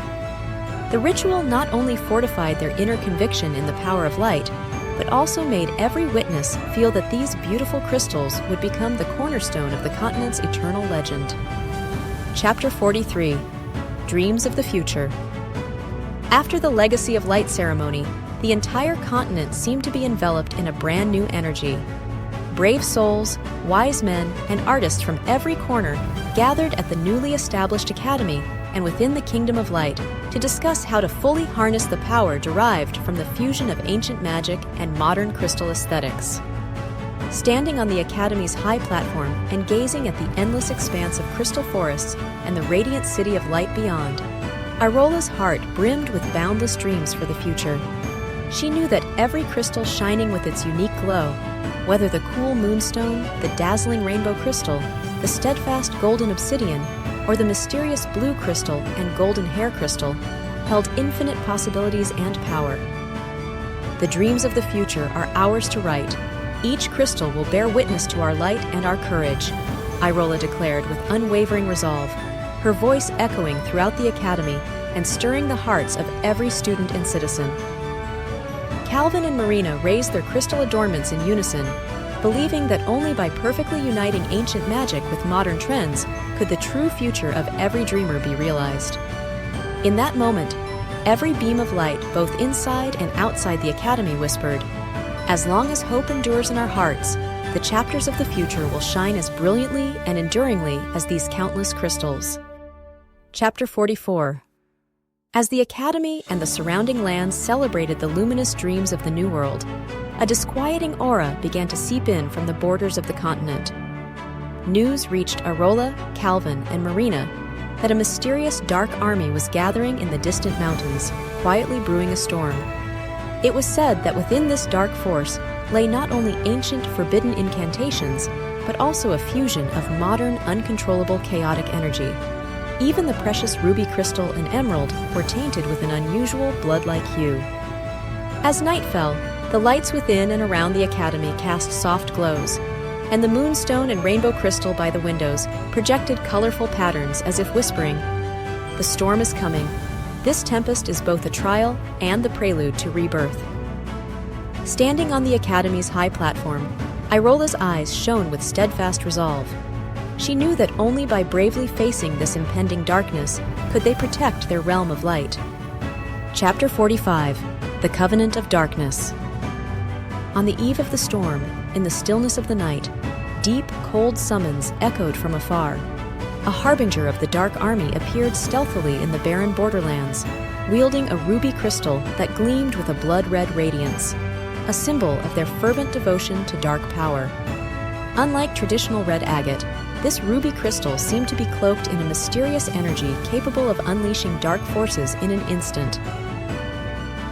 The ritual not only fortified their inner conviction in the power of light, but also made every witness feel that these beautiful crystals would become the cornerstone of the continent's eternal legend. Chapter 43: Dreams of the Future. After the Legacy of Light ceremony, the entire continent seemed to be enveloped in a brand new energy. Brave souls, wise men, and artists from every corner gathered at the newly established academy and within the Kingdom of Light to discuss how to fully harness the power derived from the fusion of ancient magic and modern crystal aesthetics. Standing on the Academy's high platform and gazing at the endless expanse of crystal forests and the radiant city of light beyond, Irola's heart brimmed with boundless dreams for the future. She knew that every crystal shining with its unique glow, whether the cool moonstone, the dazzling rainbow crystal, the steadfast golden obsidian, or the mysterious blue crystal and golden hair crystal, held infinite possibilities and power. The dreams of the future are ours to write. Each crystal will bear witness to our light and our courage, Irola declared with unwavering resolve, her voice echoing throughout the academy and stirring the hearts of every student and citizen. Calvin and Marina raised their crystal adornments in unison, believing that only by perfectly uniting ancient magic with modern trends could the true future of every dreamer be realized. In that moment, every beam of light, both inside and outside the academy, whispered, "As long as hope endures in our hearts, the chapters of the future will shine as brilliantly and enduringly as these countless crystals." Chapter 44. As the Academy and the surrounding lands celebrated the luminous dreams of the New World, a disquieting aura began to seep in from the borders of the continent. News reached Irola, Calvin, and Marina that a mysterious dark army was gathering in the distant mountains, quietly brewing a storm. It was said that within this dark force lay not only ancient, forbidden incantations, but also a fusion of modern, uncontrollable, chaotic energy. Even the precious ruby crystal and emerald were tainted with an unusual blood-like hue. As night fell, the lights within and around the academy cast soft glows, and the moonstone and rainbow crystal by the windows projected colorful patterns as if whispering, "The storm is coming. This tempest is both a trial and the prelude to rebirth." Standing on the academy's high platform, Irola's eyes shone with steadfast resolve. She knew that only by bravely facing this impending darkness could they protect their realm of light. Chapter 45, The Covenant of Darkness. On the eve of the storm, in the stillness of the night, deep, cold summons echoed from afar. A harbinger of the Dark Army appeared stealthily in the barren borderlands, wielding a ruby crystal that gleamed with a blood-red radiance, a symbol of their fervent devotion to dark power. Unlike traditional red agate, this ruby crystal seemed to be cloaked in a mysterious energy capable of unleashing dark forces in an instant.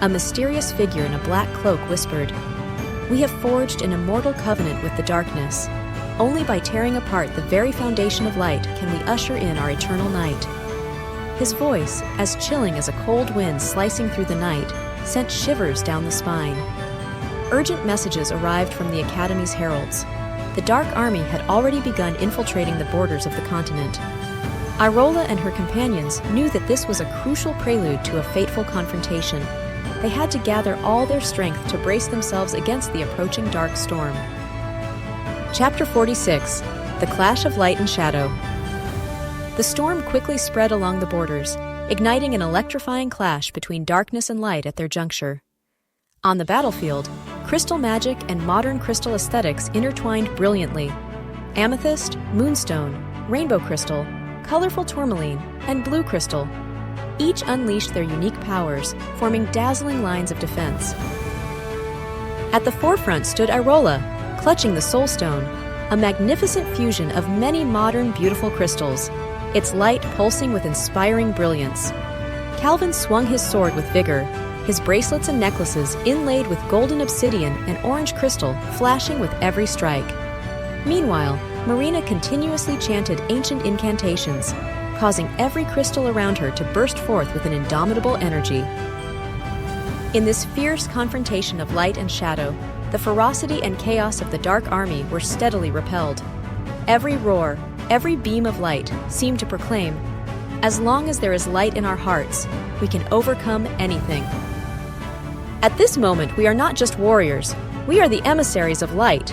A mysterious figure in a black cloak whispered, "We have forged an immortal covenant with the darkness. Only by tearing apart the very foundation of light can we usher in our eternal night." His voice, as chilling as a cold wind slicing through the night, sent shivers down the spine. Urgent messages arrived from the Academy's heralds. The Dark Army had already begun infiltrating the borders of the continent. Irola and her companions knew that this was a crucial prelude to a fateful confrontation. They had to gather all their strength to brace themselves against the approaching dark storm. Chapter 46, The Clash of Light and Shadow. The storm quickly spread along the borders, igniting an electrifying clash between darkness and light at their juncture. On the battlefield, crystal magic and modern crystal aesthetics intertwined brilliantly. Amethyst, moonstone, rainbow crystal, colorful tourmaline, and blue crystal each unleashed their unique powers, forming dazzling lines of defense. At the forefront stood Irola, clutching the Soul Stone, a magnificent fusion of many modern, beautiful crystals, its light pulsing with inspiring brilliance. Calvin swung his sword with vigor, his bracelets and necklaces inlaid with golden obsidian and orange crystal flashing with every strike. Meanwhile, Marina continuously chanted ancient incantations, causing every crystal around her to burst forth with an indomitable energy. In this fierce confrontation of light and shadow, the ferocity and chaos of the Dark Army were steadily repelled. Every roar, every beam of light seemed to proclaim, "As long as there is light in our hearts, we can overcome anything." "At this moment, we are not just warriors, we are the emissaries of light,"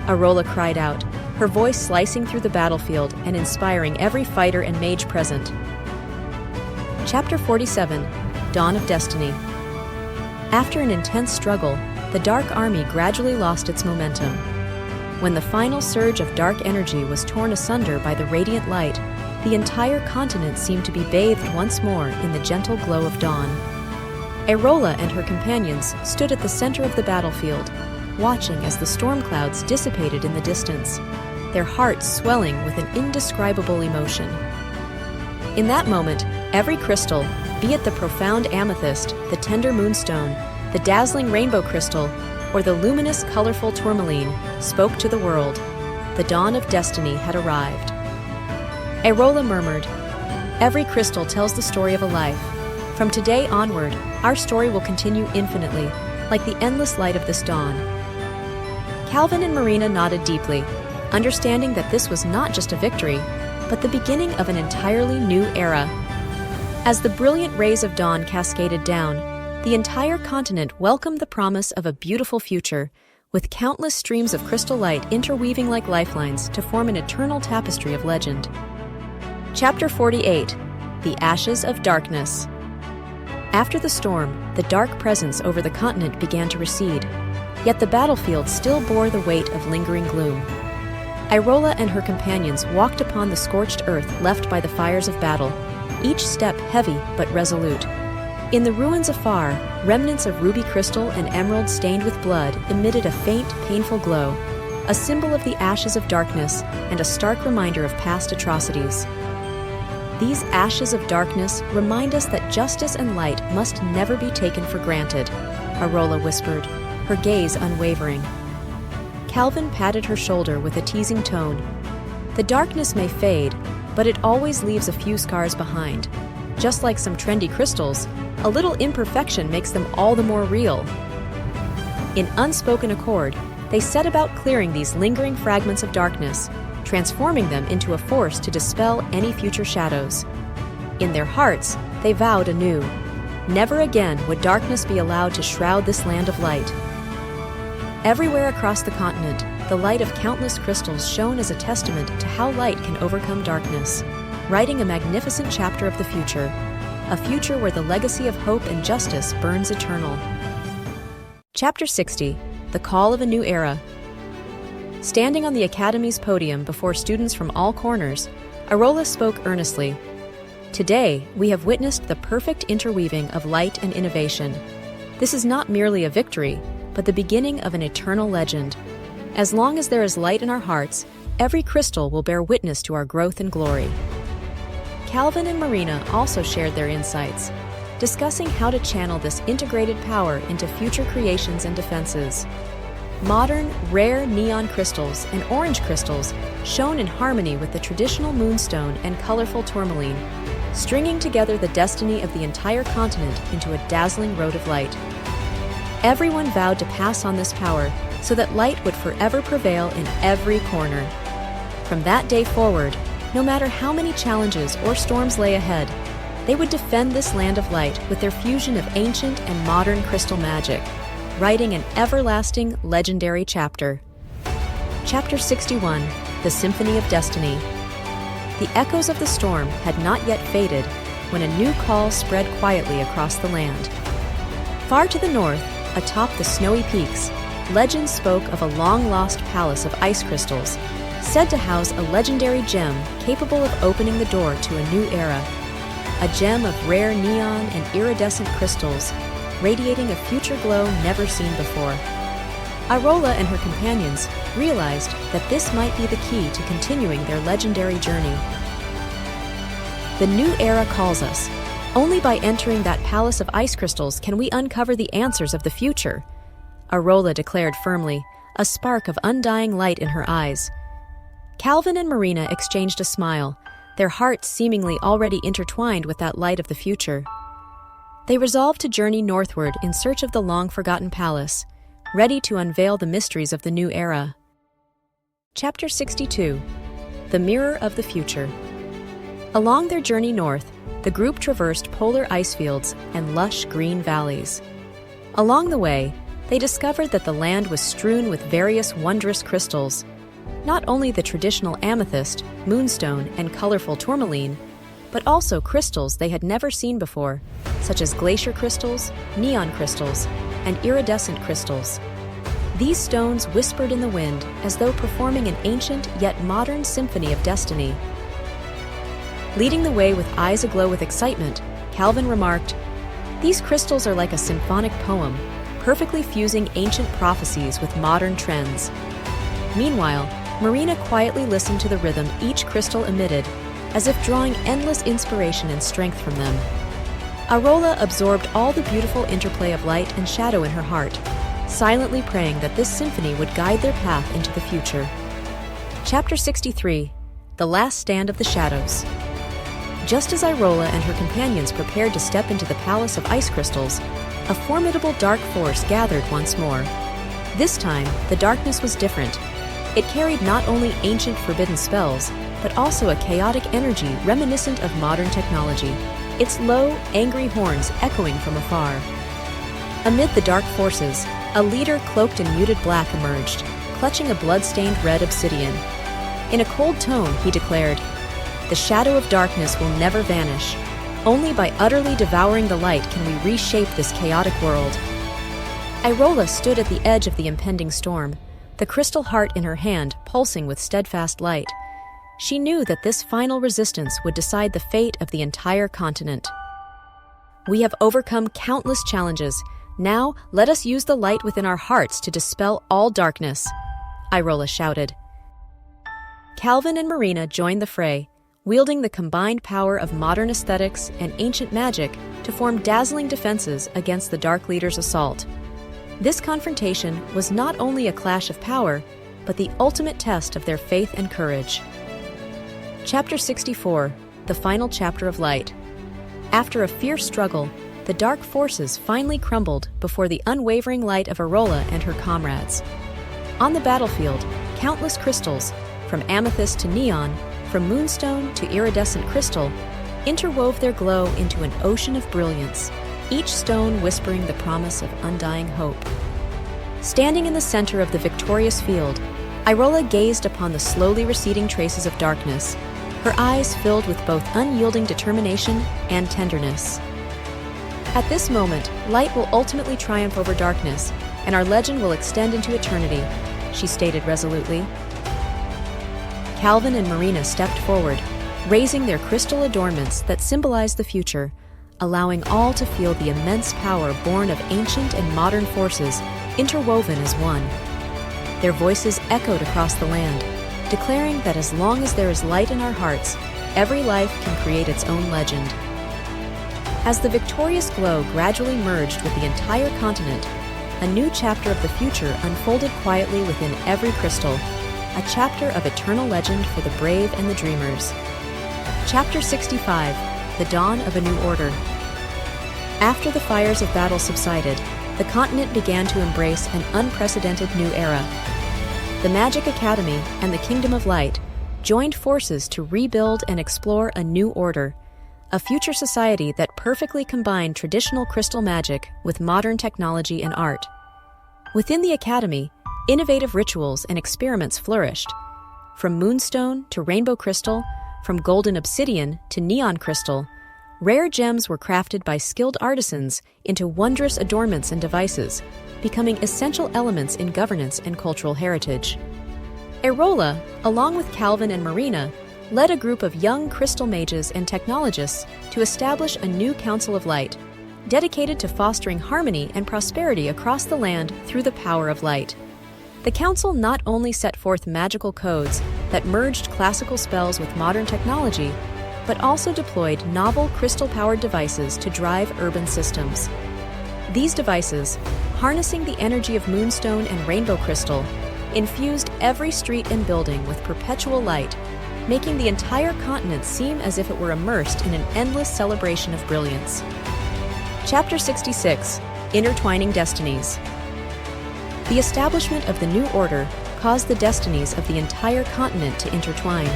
Irola cried out, her voice slicing through the battlefield and inspiring every fighter and mage present. Chapter 47, Dawn of Destiny. After an intense struggle, the Dark Army gradually lost its momentum. When the final surge of dark energy was torn asunder by the radiant light, the entire continent seemed to be bathed once more in the gentle glow of dawn. Irola and her companions stood at the center of the battlefield, watching as the storm clouds dissipated in the distance, their hearts swelling with an indescribable emotion. In that moment, every crystal, be it the profound amethyst, the tender moonstone, the dazzling rainbow crystal, or the luminous, colorful tourmaline, spoke to the world. The dawn of destiny had arrived. Irola murmured, "Every crystal tells the story of a life. From today onward, our story will continue infinitely, like the endless light of this dawn." Calvin and Marina nodded deeply, understanding that this was not just a victory, but the beginning of an entirely new era. As the brilliant rays of dawn cascaded down, the entire continent welcomed the promise of a beautiful future, with countless streams of crystal light interweaving like lifelines to form an eternal tapestry of legend. Chapter 48, The Ashes of Darkness. After the storm, the dark presence over the continent began to recede, yet the battlefield still bore the weight of lingering gloom. Irola and her companions walked upon the scorched earth left by the fires of battle, each step heavy but resolute. In the ruins afar, remnants of ruby crystal and emerald stained with blood emitted a faint, painful glow, a symbol of the ashes of darkness and a stark reminder of past atrocities. These ashes of darkness remind us that justice and light must never be taken for granted, Irola whispered, her gaze unwavering. Calvin patted her shoulder with a teasing tone. "The darkness may fade, but it always leaves a few scars behind. Just like some trendy crystals, a little imperfection makes them all the more real." In unspoken accord, they set about clearing these lingering fragments of darkness, transforming them into a force to dispel any future shadows. In their hearts, they vowed anew, never again would darkness be allowed to shroud this land of light. Everywhere across the continent, the light of countless crystals shone as a testament to how light can overcome darkness, writing a magnificent chapter of the future. a future where the legacy of hope and justice burns eternal. Chapter 60, The Call of a New Era. Standing on the Academy's podium before students from all corners, Arola spoke earnestly. Today, we have witnessed the perfect interweaving of light and innovation. This is not merely a victory, but the beginning of an eternal legend. As long as there is light in our hearts, every crystal will bear witness to our growth and glory. Calvin and Marina also shared their insights, discussing how to channel this integrated power into future creations and defenses. Modern, rare neon crystals and orange crystals shone in harmony with the traditional moonstone and colorful tourmaline, stringing together the destiny of the entire continent into a dazzling road of light. Everyone vowed to pass on this power so that light would forever prevail in every corner. From that day forward, no matter how many challenges or storms lay ahead, they would defend this land of light with their fusion of ancient and modern crystal magic, writing an everlasting, legendary chapter. Chapter 61, The Symphony of Destiny. The echoes of the storm had not yet faded when a new call spread quietly across the land. Far to the north, atop the snowy peaks, legend spoke of a long-lost palace of ice crystals, said to house a legendary gem capable of opening the door to a new era. A gem of rare neon and iridescent crystals, radiating a future glow never seen before. Arola and her companions realized that this might be the key to continuing their legendary journey. The new era calls us. Only by entering that palace of ice crystals can we uncover the answers of the future, Arola declared firmly, a spark of undying light in her eyes. Calvin and Marina exchanged a smile, their hearts seemingly already intertwined with that light of the future. They resolved to journey northward in search of the long-forgotten palace, ready to unveil the mysteries of the new era. Chapter 62, The Mirror of the Future. Along their journey north, the group traversed polar ice fields and lush green valleys. Along the way, they discovered that the land was strewn with various wondrous crystals, not only the traditional amethyst, moonstone, and colorful tourmaline, but also crystals they had never seen before, such as glacier crystals, neon crystals, and iridescent crystals. These stones whispered in the wind as though performing an ancient yet modern symphony of destiny. Leading the way with eyes aglow with excitement, Calvin remarked, "These crystals are like a symphonic poem, perfectly fusing ancient prophecies with modern trends." Meanwhile, Marina quietly listened to the rhythm each crystal emitted, as if drawing endless inspiration and strength from them. Arola absorbed all the beautiful interplay of light and shadow in her heart, silently praying that this symphony would guide their path into the future. Chapter 63, The Last Stand of the Shadows. Just as Arola and her companions prepared to step into the Palace of Ice Crystals, a formidable dark force gathered once more. This time, the darkness was different. It carried not only ancient forbidden spells, but also a chaotic energy reminiscent of modern technology, its low, angry horns echoing from afar. Amid the dark forces, a leader cloaked in muted black emerged, clutching a blood-stained red obsidian. In a cold tone, he declared, "The shadow of darkness will never vanish. Only by utterly devouring the light can we reshape this chaotic world." Arola stood at the edge of the impending storm, the crystal heart in her hand pulsing with steadfast light. She knew that this final resistance would decide the fate of the entire continent. "We have overcome countless challenges. Now, let us use the light within our hearts to dispel all darkness," Arola shouted. Calvin and Marina joined the fray, wielding the combined power of modern aesthetics and ancient magic to form dazzling defenses against the Dark Leader's assault. This confrontation was not only a clash of power, but the ultimate test of their faith and courage. Chapter 64, The Final Chapter of Light. After a fierce struggle, the dark forces finally crumbled before the unwavering light of Arola and her comrades. On the battlefield, countless crystals, from amethyst to neon, from moonstone to iridescent crystal, interwove their glow into an ocean of brilliance, each stone whispering the promise of undying hope. Standing in the center of the victorious field, Arola gazed upon the slowly receding traces of darkness, her eyes filled with both unyielding determination and tenderness. At this moment, light will ultimately triumph over darkness, and our legend will extend into eternity, she stated resolutely. Calvin and Marina stepped forward, raising their crystal adornments that symbolize the future, allowing all to feel the immense power born of ancient and modern forces interwoven as one. Their voices echoed across the land, declaring that as long as there is light in our hearts, every life can create its own legend. As the victorious glow gradually merged with the entire continent, a new chapter of the future unfolded quietly within every crystal, a chapter of eternal legend for the brave and the dreamers. Chapter 65, The Dawn of a New Order. After the fires of battle subsided, the continent began to embrace an unprecedented new era. The Magic Academy and the Kingdom of Light joined forces to rebuild and explore a new order, a future society that perfectly combined traditional crystal magic with modern technology and art. Within the Academy, innovative rituals and experiments flourished. From moonstone to rainbow crystal, from golden obsidian to neon crystal, rare gems were crafted by skilled artisans into wondrous adornments and devices, becoming essential elements in governance and cultural heritage. Arola, along with Calvin and Marina, led a group of young crystal mages and technologists to establish a new Council of Light, dedicated to fostering harmony and prosperity across the land through the power of light. The council not only set forth magical codes that merged classical spells with modern technology, but also deployed novel crystal-powered devices to drive urban systems. These devices, harnessing the energy of moonstone and rainbow crystal, infused every street and building with perpetual light, making the entire continent seem as if it were immersed in an endless celebration of brilliance. Chapter 66, Intertwining Destinies. The establishment of the new order caused the destinies of the entire continent to intertwine.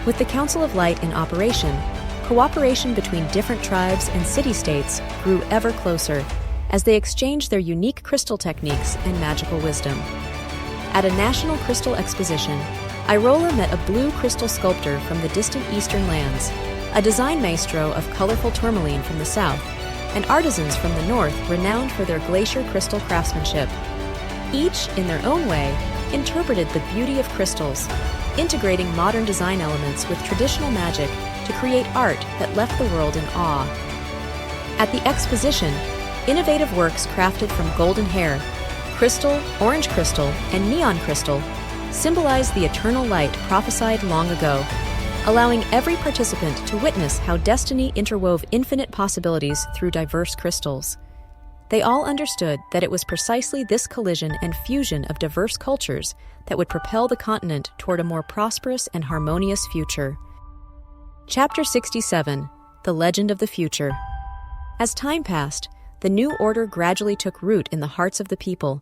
With the Council of Light in operation, cooperation between different tribes and city-states grew ever closer as they exchanged their unique crystal techniques and magical wisdom. At a national crystal exposition, Irola met a blue crystal sculptor from the distant eastern lands, a design maestro of colorful tourmaline from the south, and artisans from the north renowned for their glacier crystal craftsmanship. Each, in their own way, interpreted the beauty of crystals, integrating modern design elements with traditional magic to create art that left the world in awe. At the exposition, innovative works crafted from golden hair, crystal, orange crystal, and neon crystal symbolized the eternal light prophesied long ago, allowing every participant to witness how destiny interwove infinite possibilities through diverse crystals. They all understood that it was precisely this collision and fusion of diverse cultures that would propel the continent toward a more prosperous and harmonious future. Chapter 67, The Legend of the Future. As time passed, the new order gradually took root in the hearts of the people,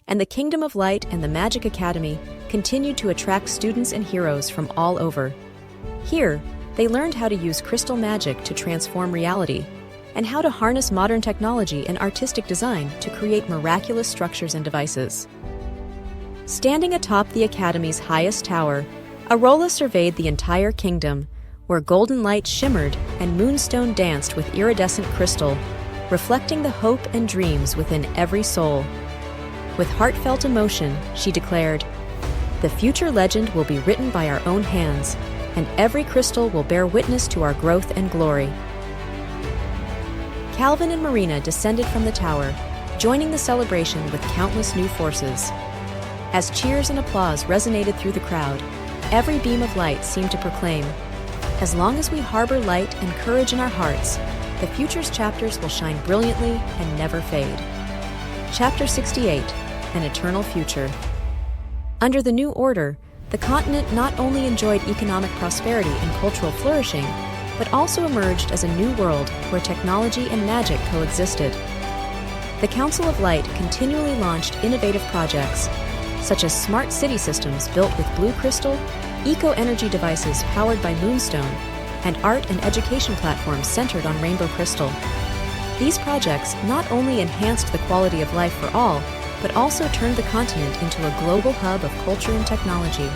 and the Kingdom of Light and the Magic Academy continued to attract students and heroes from all over. Here, they learned how to use crystal magic to transform reality, and how to harness modern technology and artistic design to create miraculous structures and devices. Standing atop the Academy's highest tower, Arola surveyed the entire kingdom, where golden light shimmered and moonstone danced with iridescent crystal, reflecting the hope and dreams within every soul. With heartfelt emotion, she declared, "The future legend will be written by our own hands, and every crystal will bear witness to our growth and glory." Calvin and Marina descended from the tower, joining the celebration with countless new forces. As cheers and applause resonated through the crowd, every beam of light seemed to proclaim, "As long as we harbor light and courage in our hearts, the future's chapters will shine brilliantly and never fade." Chapter 68, An Eternal Future. Under the new order, the continent not only enjoyed economic prosperity and cultural flourishing, but also emerged as a new world where technology and magic coexisted. The Council of Light continually launched innovative projects, such as smart city systems built with blue crystal, eco-energy devices powered by moonstone, and art and education platforms centered on rainbow crystal. These projects not only enhanced the quality of life for all, but also turned the continent into a global hub of culture and technology.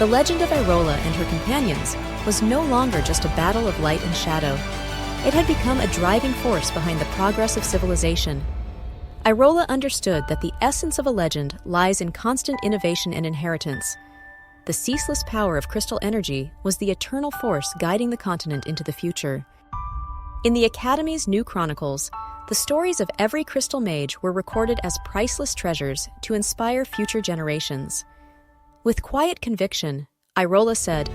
The legend of Irola and her companions was no longer just a battle of light and shadow. It had become a driving force behind the progress of civilization. Irola understood that the essence of a legend lies in constant innovation and inheritance. The ceaseless power of crystal energy was the eternal force guiding the continent into the future. In the Academy's new chronicles, the stories of every crystal mage were recorded as priceless treasures to inspire future generations. With quiet conviction, Irola said,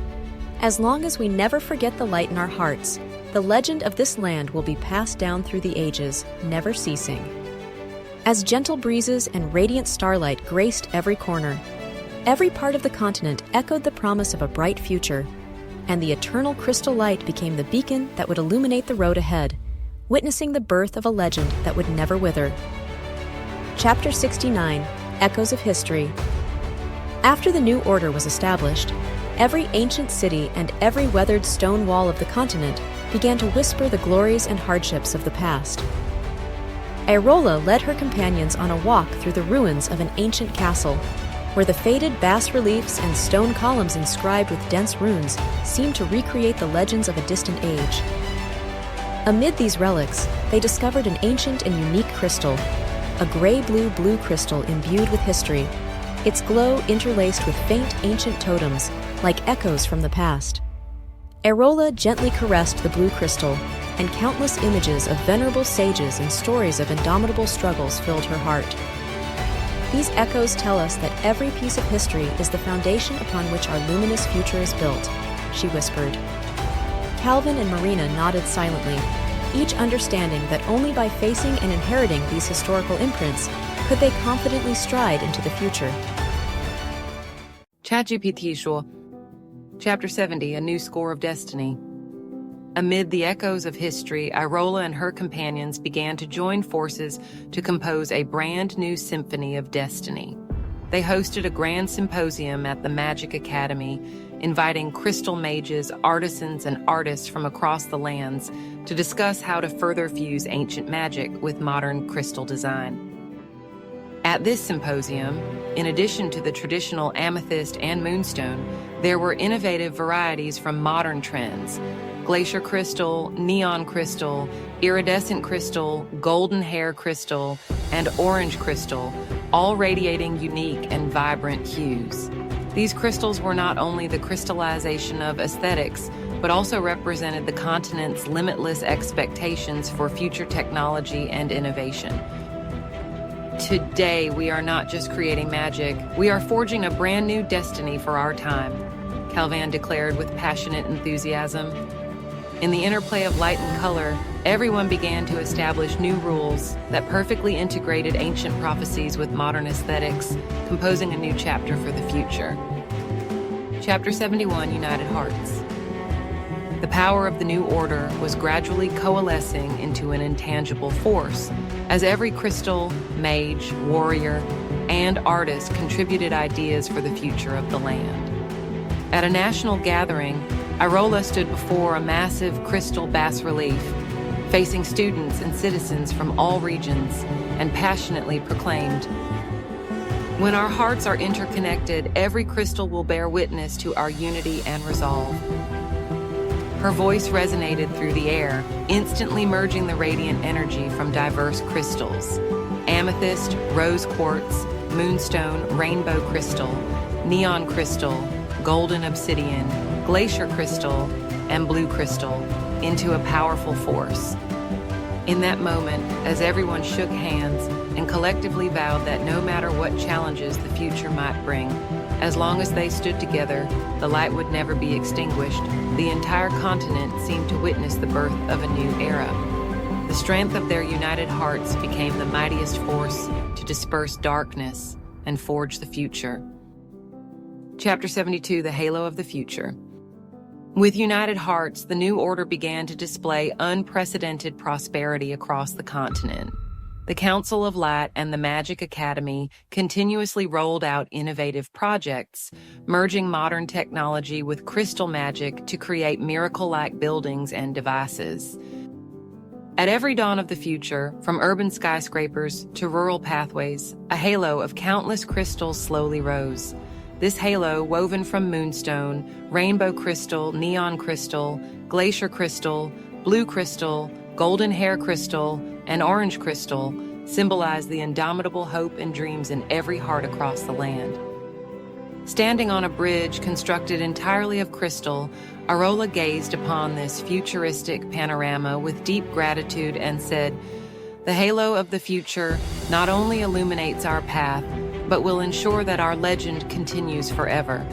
"As long as we never forget the light in our hearts, the legend of this land will be passed down through the ages, never ceasing." As gentle breezes and radiant starlight graced every corner, every part of the continent echoed the promise of a bright future, and the eternal crystal light became the beacon that would illuminate the road ahead, witnessing the birth of a legend that would never wither. Chapter 69, Echoes of History. After the new order was established, every ancient city and every weathered stone wall of the continent began to whisper the glories and hardships of the past. Irola led her companions on a walk through the ruins of an ancient castle, where the faded bas-reliefs and stone columns inscribed with dense runes seemed to recreate the legends of a distant age. Amid these relics, they discovered an ancient and unique crystal, a gray-blue crystal imbued with history, its glow interlaced with faint ancient totems, like echoes from the past. Irola gently caressed the blue crystal, and countless images of venerable sages and stories of indomitable struggles filled her heart. These echoes tell us that every piece of history is the foundation upon which our luminous future is built, she whispered. Calvin and Marina nodded silently, each understanding that only by facing and inheriting these historical imprints could they confidently stride into the future. ChatGPT 说 Chapter 70, A New Score of Destiny. Amid the echoes of history, Irola and her companions began to join forces to compose a brand new symphony of destiny. They hosted a grand symposium at the Magic Academy, inviting crystal mages, artisans, and artists from across the lands to discuss how to further fuse ancient magic with modern crystal design. At this symposium, in addition to the traditional amethyst and moonstone, there were innovative varieties from modern trends: glacier crystal, neon crystal, iridescent crystal, golden hair crystal, and orange crystal, all radiating unique and vibrant hues. These crystals were not only the crystallization of aesthetics, but also represented the continent's limitless expectations for future technology and innovation. Today, we are not just creating magic, we are forging a brand new destiny for our time, Calvin declared with passionate enthusiasm. In the interplay of light and color, everyone began to establish new rules that perfectly integrated ancient prophecies with modern aesthetics, composing a new chapter for the future. Chapter 71, United Hearts. The power of the new order was gradually coalescing into an intangible force, as every crystal, mage, warrior, and artist contributed ideas for the future of the land. At a national gathering, Irola stood before a massive crystal bas-relief, facing students and citizens from all regions, and passionately proclaimed, "When our hearts are interconnected, every crystal will bear witness to our unity and resolve." Her voice resonated through the air, instantly merging the radiant energy from diverse crystals: amethyst, rose quartz, moonstone, rainbow crystal, neon crystal, golden obsidian, glacier crystal, and blue crystal, into a powerful force. In that moment, as everyone shook hands and collectively vowed that no matter what challenges the future might bring, as long as they stood together, the light would never be extinguished, the entire continent seemed to witness the birth of a new era. The strength of their united hearts became the mightiest force to disperse darkness and forge the future. Chapter 72, The Halo of the Future. With united hearts, the new order began to display unprecedented prosperity across the continent. The Council of Light and the Magic Academy continuously rolled out innovative projects, merging modern technology with crystal magic to create miracle-like buildings and devices. At every dawn of the future, from urban skyscrapers to rural pathways, a halo of countless crystals slowly rose. This halo, woven from moonstone, rainbow crystal, neon crystal, glacier crystal, blue crystal, golden hair crystal, and orange crystal, symbolize the indomitable hope and dreams in every heart across the land. Standing on a bridge constructed entirely of crystal, Arola gazed upon this futuristic panorama with deep gratitude and said, "The halo of the future not only illuminates our path, but will ensure that our legend continues forever."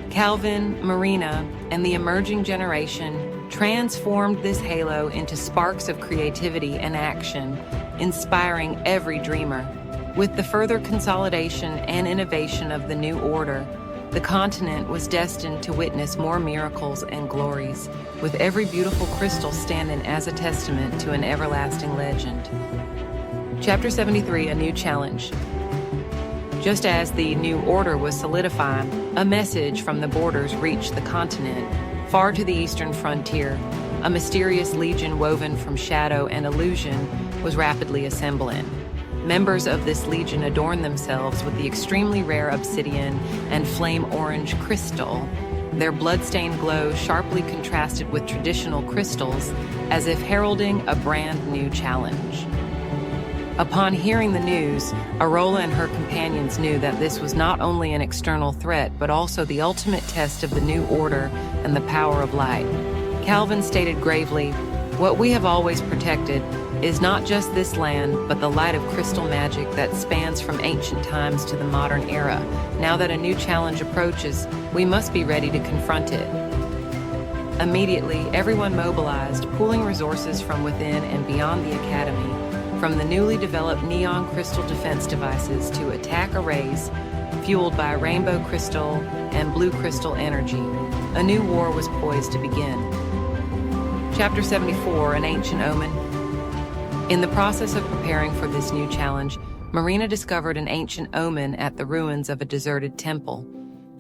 Calvin, Marina, and the emerging generation transformed this halo into sparks of creativity and action, inspiring every dreamer. With the further consolidation and innovation of the new order, the continent was destined to witness more miracles and glories, with every beautiful crystal standing as a testament to an everlasting legend. Chapter 73, A New Challenge. Just as the new order was solidifying, a message from the borders reached the continent. Far to the eastern frontier, a mysterious legion woven from shadow and illusion was rapidly assembling. Members of this legion adorned themselves with the extremely rare obsidian and flame-orange crystal. Their blood-stained glow sharply contrasted with traditional crystals, as if heralding a brand new challenge. Upon hearing the news, Arola and her companions knew that this was not only an external threat, but also the ultimate test of the new order and the power of light. Calvin stated gravely, "What we have always protected is not just this land, but the light of crystal magic that spans from ancient times to the modern era. Now that a new challenge approaches, we must be ready to confront it." Immediately, everyone mobilized, pooling resources from within and beyond the academy, from the newly developed neon crystal defense devices to attack arrays fueled by rainbow crystal and blue crystal energy. A new war was poised to begin. Chapter 74, An Ancient Omen. In the process of preparing for this new challenge, Marina discovered an ancient omen at the ruins of a deserted temple.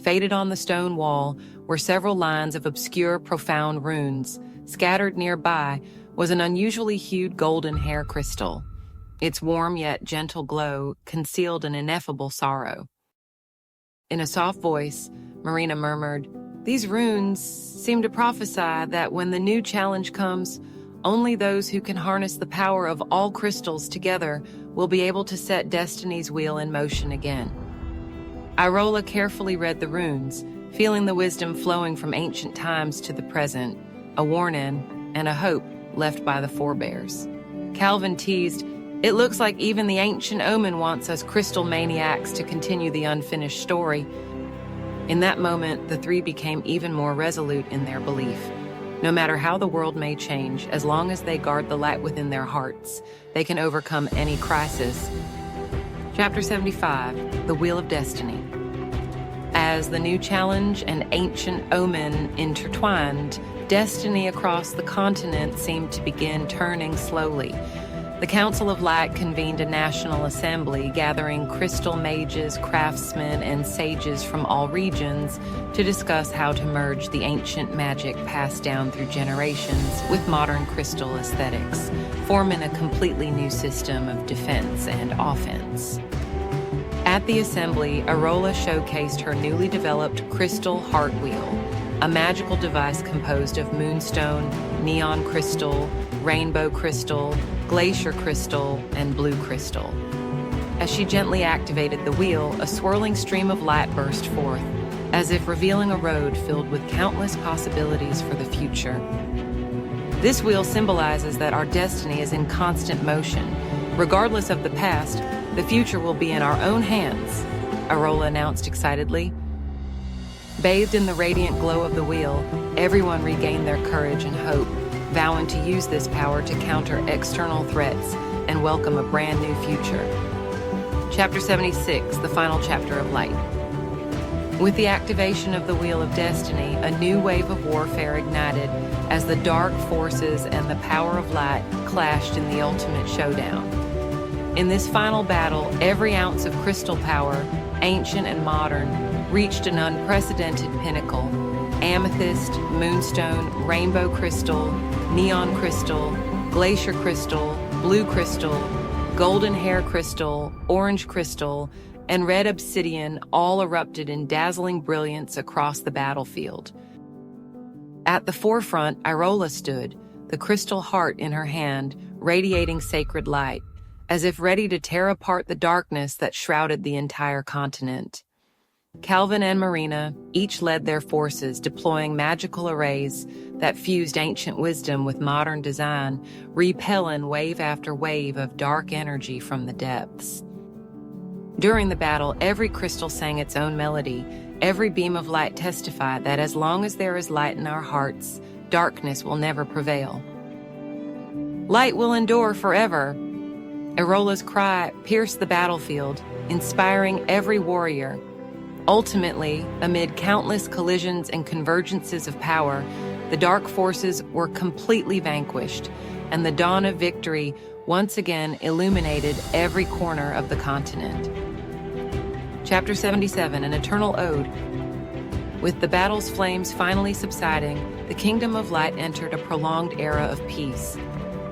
Faded on the stone wall were several lines of obscure, profound runes. Scattered nearby was an unusually hued golden hair crystal. Its warm yet gentle glow concealed an ineffable sorrow. In a soft voice, Marina murmured, "These runes seem to prophesy that when the new challenge comes, only those who can harness the power of all crystals together will be able to set destiny's wheel in motion again." Arola carefully read the runes, feeling the wisdom flowing from ancient times to the present, a warning and a hope left by the forebears. Calvin teased, "It looks like even the ancient omen wants us crystal maniacs to continue the unfinished story." In that moment, the three became even more resolute in their belief. No matter how the world may change, as long as they guard the light within their hearts, they can overcome any crisis. Chapter 75, The Wheel of Destiny. As the new challenge and ancient omen intertwined, destiny across the continent seemed to begin turning slowly. The Council of Light convened a national assembly, gathering crystal mages, craftsmen, and sages from all regions to discuss how to merge the ancient magic passed down through generations with modern crystal aesthetics, forming a completely new system of defense and offense. At the assembly, Arola showcased her newly developed Crystal Heart Wheel, a magical device composed of moonstone, neon crystal, rainbow crystal, glacier crystal, and blue crystal. As she gently activated the wheel, a swirling stream of light burst forth, as if revealing a road filled with countless possibilities for the future. This wheel symbolizes that our destiny is in constant motion. Regardless of the past, the future will be in our own hands, Arola announced excitedly. Bathed in the radiant glow of the wheel, everyone regained their courage and hope, vowing to use this power to counter external threats and welcome a brand new future. Chapter 76, The Final Chapter of Light. With the activation of the Wheel of Destiny, a new wave of warfare ignited as the dark forces and the power of light clashed in the ultimate showdown. In this final battle, every ounce of crystal power, ancient and modern, reached an unprecedented pinnacle. Amethyst, moonstone, rainbow crystal, neon crystal, glacier crystal, blue crystal, golden hair crystal, orange crystal, and red obsidian all erupted in dazzling brilliance across the battlefield. At the forefront, Irola stood, the crystal heart in her hand, radiating sacred light, as if ready to tear apart the darkness that shrouded the entire continent. Calvin and Marina each led their forces, deploying magical arrays that fused ancient wisdom with modern design, repelling wave after wave of dark energy from the depths. During the battle, every crystal sang its own melody. Every beam of light testified that as long as there is light in our hearts, darkness will never prevail. Light will endure forever. Irola's cry pierced the battlefield, inspiring every warrior. Ultimately, amid countless collisions and convergences of power, the dark forces were completely vanquished, and the dawn of victory once again illuminated every corner of the continent. Chapter 77, An Eternal Ode. With the battle's flames finally subsiding, the Kingdom of Light entered a prolonged era of peace.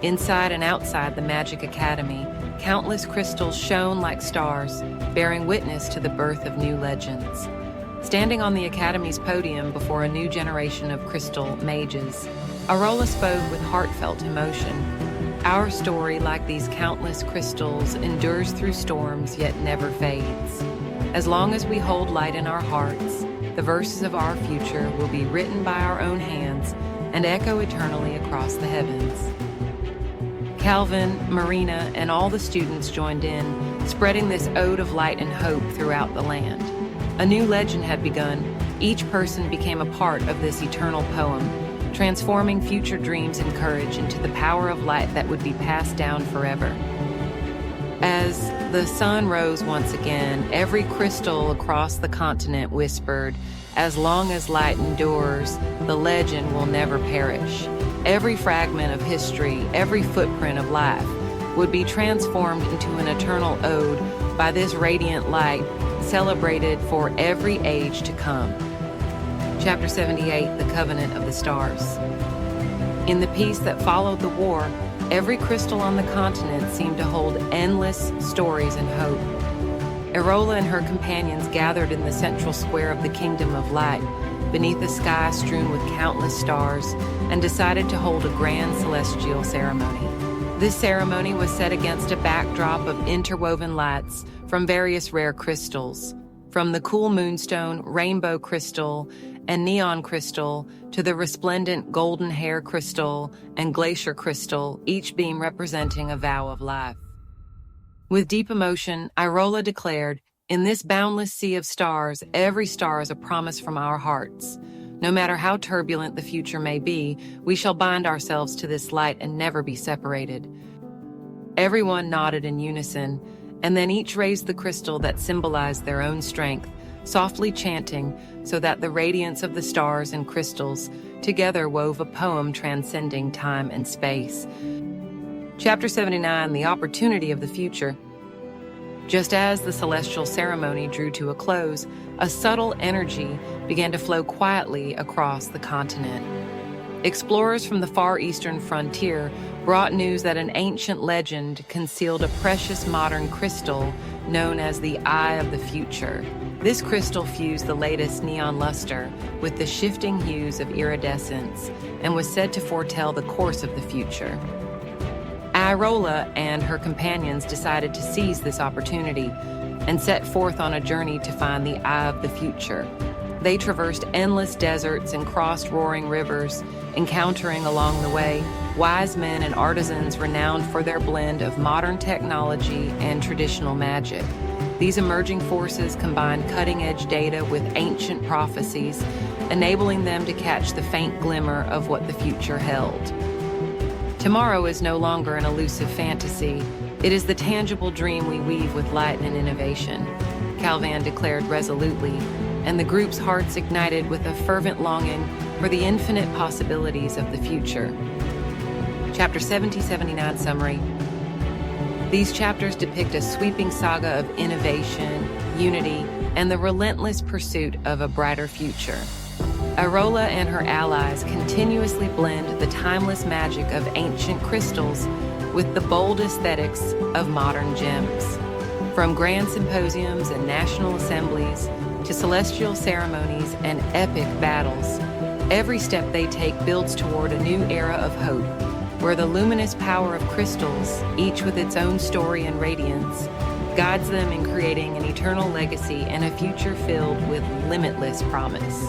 Inside and outside the Magic Academy, countless crystals shone like stars, bearing witness to the birth of new legends. Standing on the Academy's podium before a new generation of crystal mages, Irola spoke with heartfelt emotion. Our story, like these countless crystals, endures through storms yet never fades. As long as we hold light in our hearts, the verses of our future will be written by our own hands and echo eternally across the heavens. Calvin, Marina, and all the students joined in, spreading this ode of light and hope throughout the land. A new legend had begun. Each person became a part of this eternal poem, transforming future dreams and courage into the power of light that would be passed down forever. As the sun rose once again, every crystal across the continent whispered, "As long as light endures, the legend will never perish." Every fragment of history, every footprint of life, would be transformed into an eternal ode by this radiant light, celebrated for every age to come. Chapter 78, The Covenant of the Stars. In the peace that followed the war, every crystal on the continent seemed to hold endless stories and hope. Irola and her companions gathered in the central square of the Kingdom of Light, beneath a sky strewn with countless stars, and decided to hold a grand celestial ceremony. This ceremony was set against a backdrop of interwoven lights from various rare crystals, from the cool moonstone, rainbow crystal, and neon crystal to the resplendent golden hair crystal and glacier crystal, each beam representing a vow of life. With deep emotion, Irola declared, "In this boundless sea of stars, every star is a promise from our hearts. No matter how turbulent the future may be, we shall bind ourselves to this light and never be separated." Everyone nodded in unison, and then each raised the crystal that symbolized their own strength, softly chanting so that the radiance of the stars and crystals together wove a poem transcending time and space. Chapter 79, The Opportunity of the Future. Just as the celestial ceremony drew to a close, a subtle energy began to flow quietly across the continent. Explorers from the far eastern frontier brought news that an ancient legend concealed a precious modern crystal known as the Eye of the Future. This crystal fused the latest neon luster with the shifting hues of iridescence and was said to foretell the course of the future. Irola and her companions decided to seize this opportunity and set forth on a journey to find the Eye of the Future. They traversed endless deserts and crossed roaring rivers, encountering along the way wise men and artisans renowned for their blend of modern technology and traditional magic. These emerging forces combined cutting-edge data with ancient prophecies, enabling them to catch the faint glimmer of what the future held. Tomorrow is no longer an elusive fantasy. It is the tangible dream we weave with light and innovation, Calvin declared resolutely, and the group's hearts ignited with a fervent longing for the infinite possibilities of the future. Chapter 70-79 Summary. These chapters depict a sweeping saga of innovation, unity, and the relentless pursuit of a brighter future. Irola and her allies continuously blend the timeless magic of ancient crystals with the bold aesthetics of modern gems. From grand symposiums and national assemblies to celestial ceremonies and epic battles, every step they take builds toward a new era of hope, where the luminous power of crystals, each with its own story and radiance, guides them in creating an eternal legacy and a future filled with limitless promise.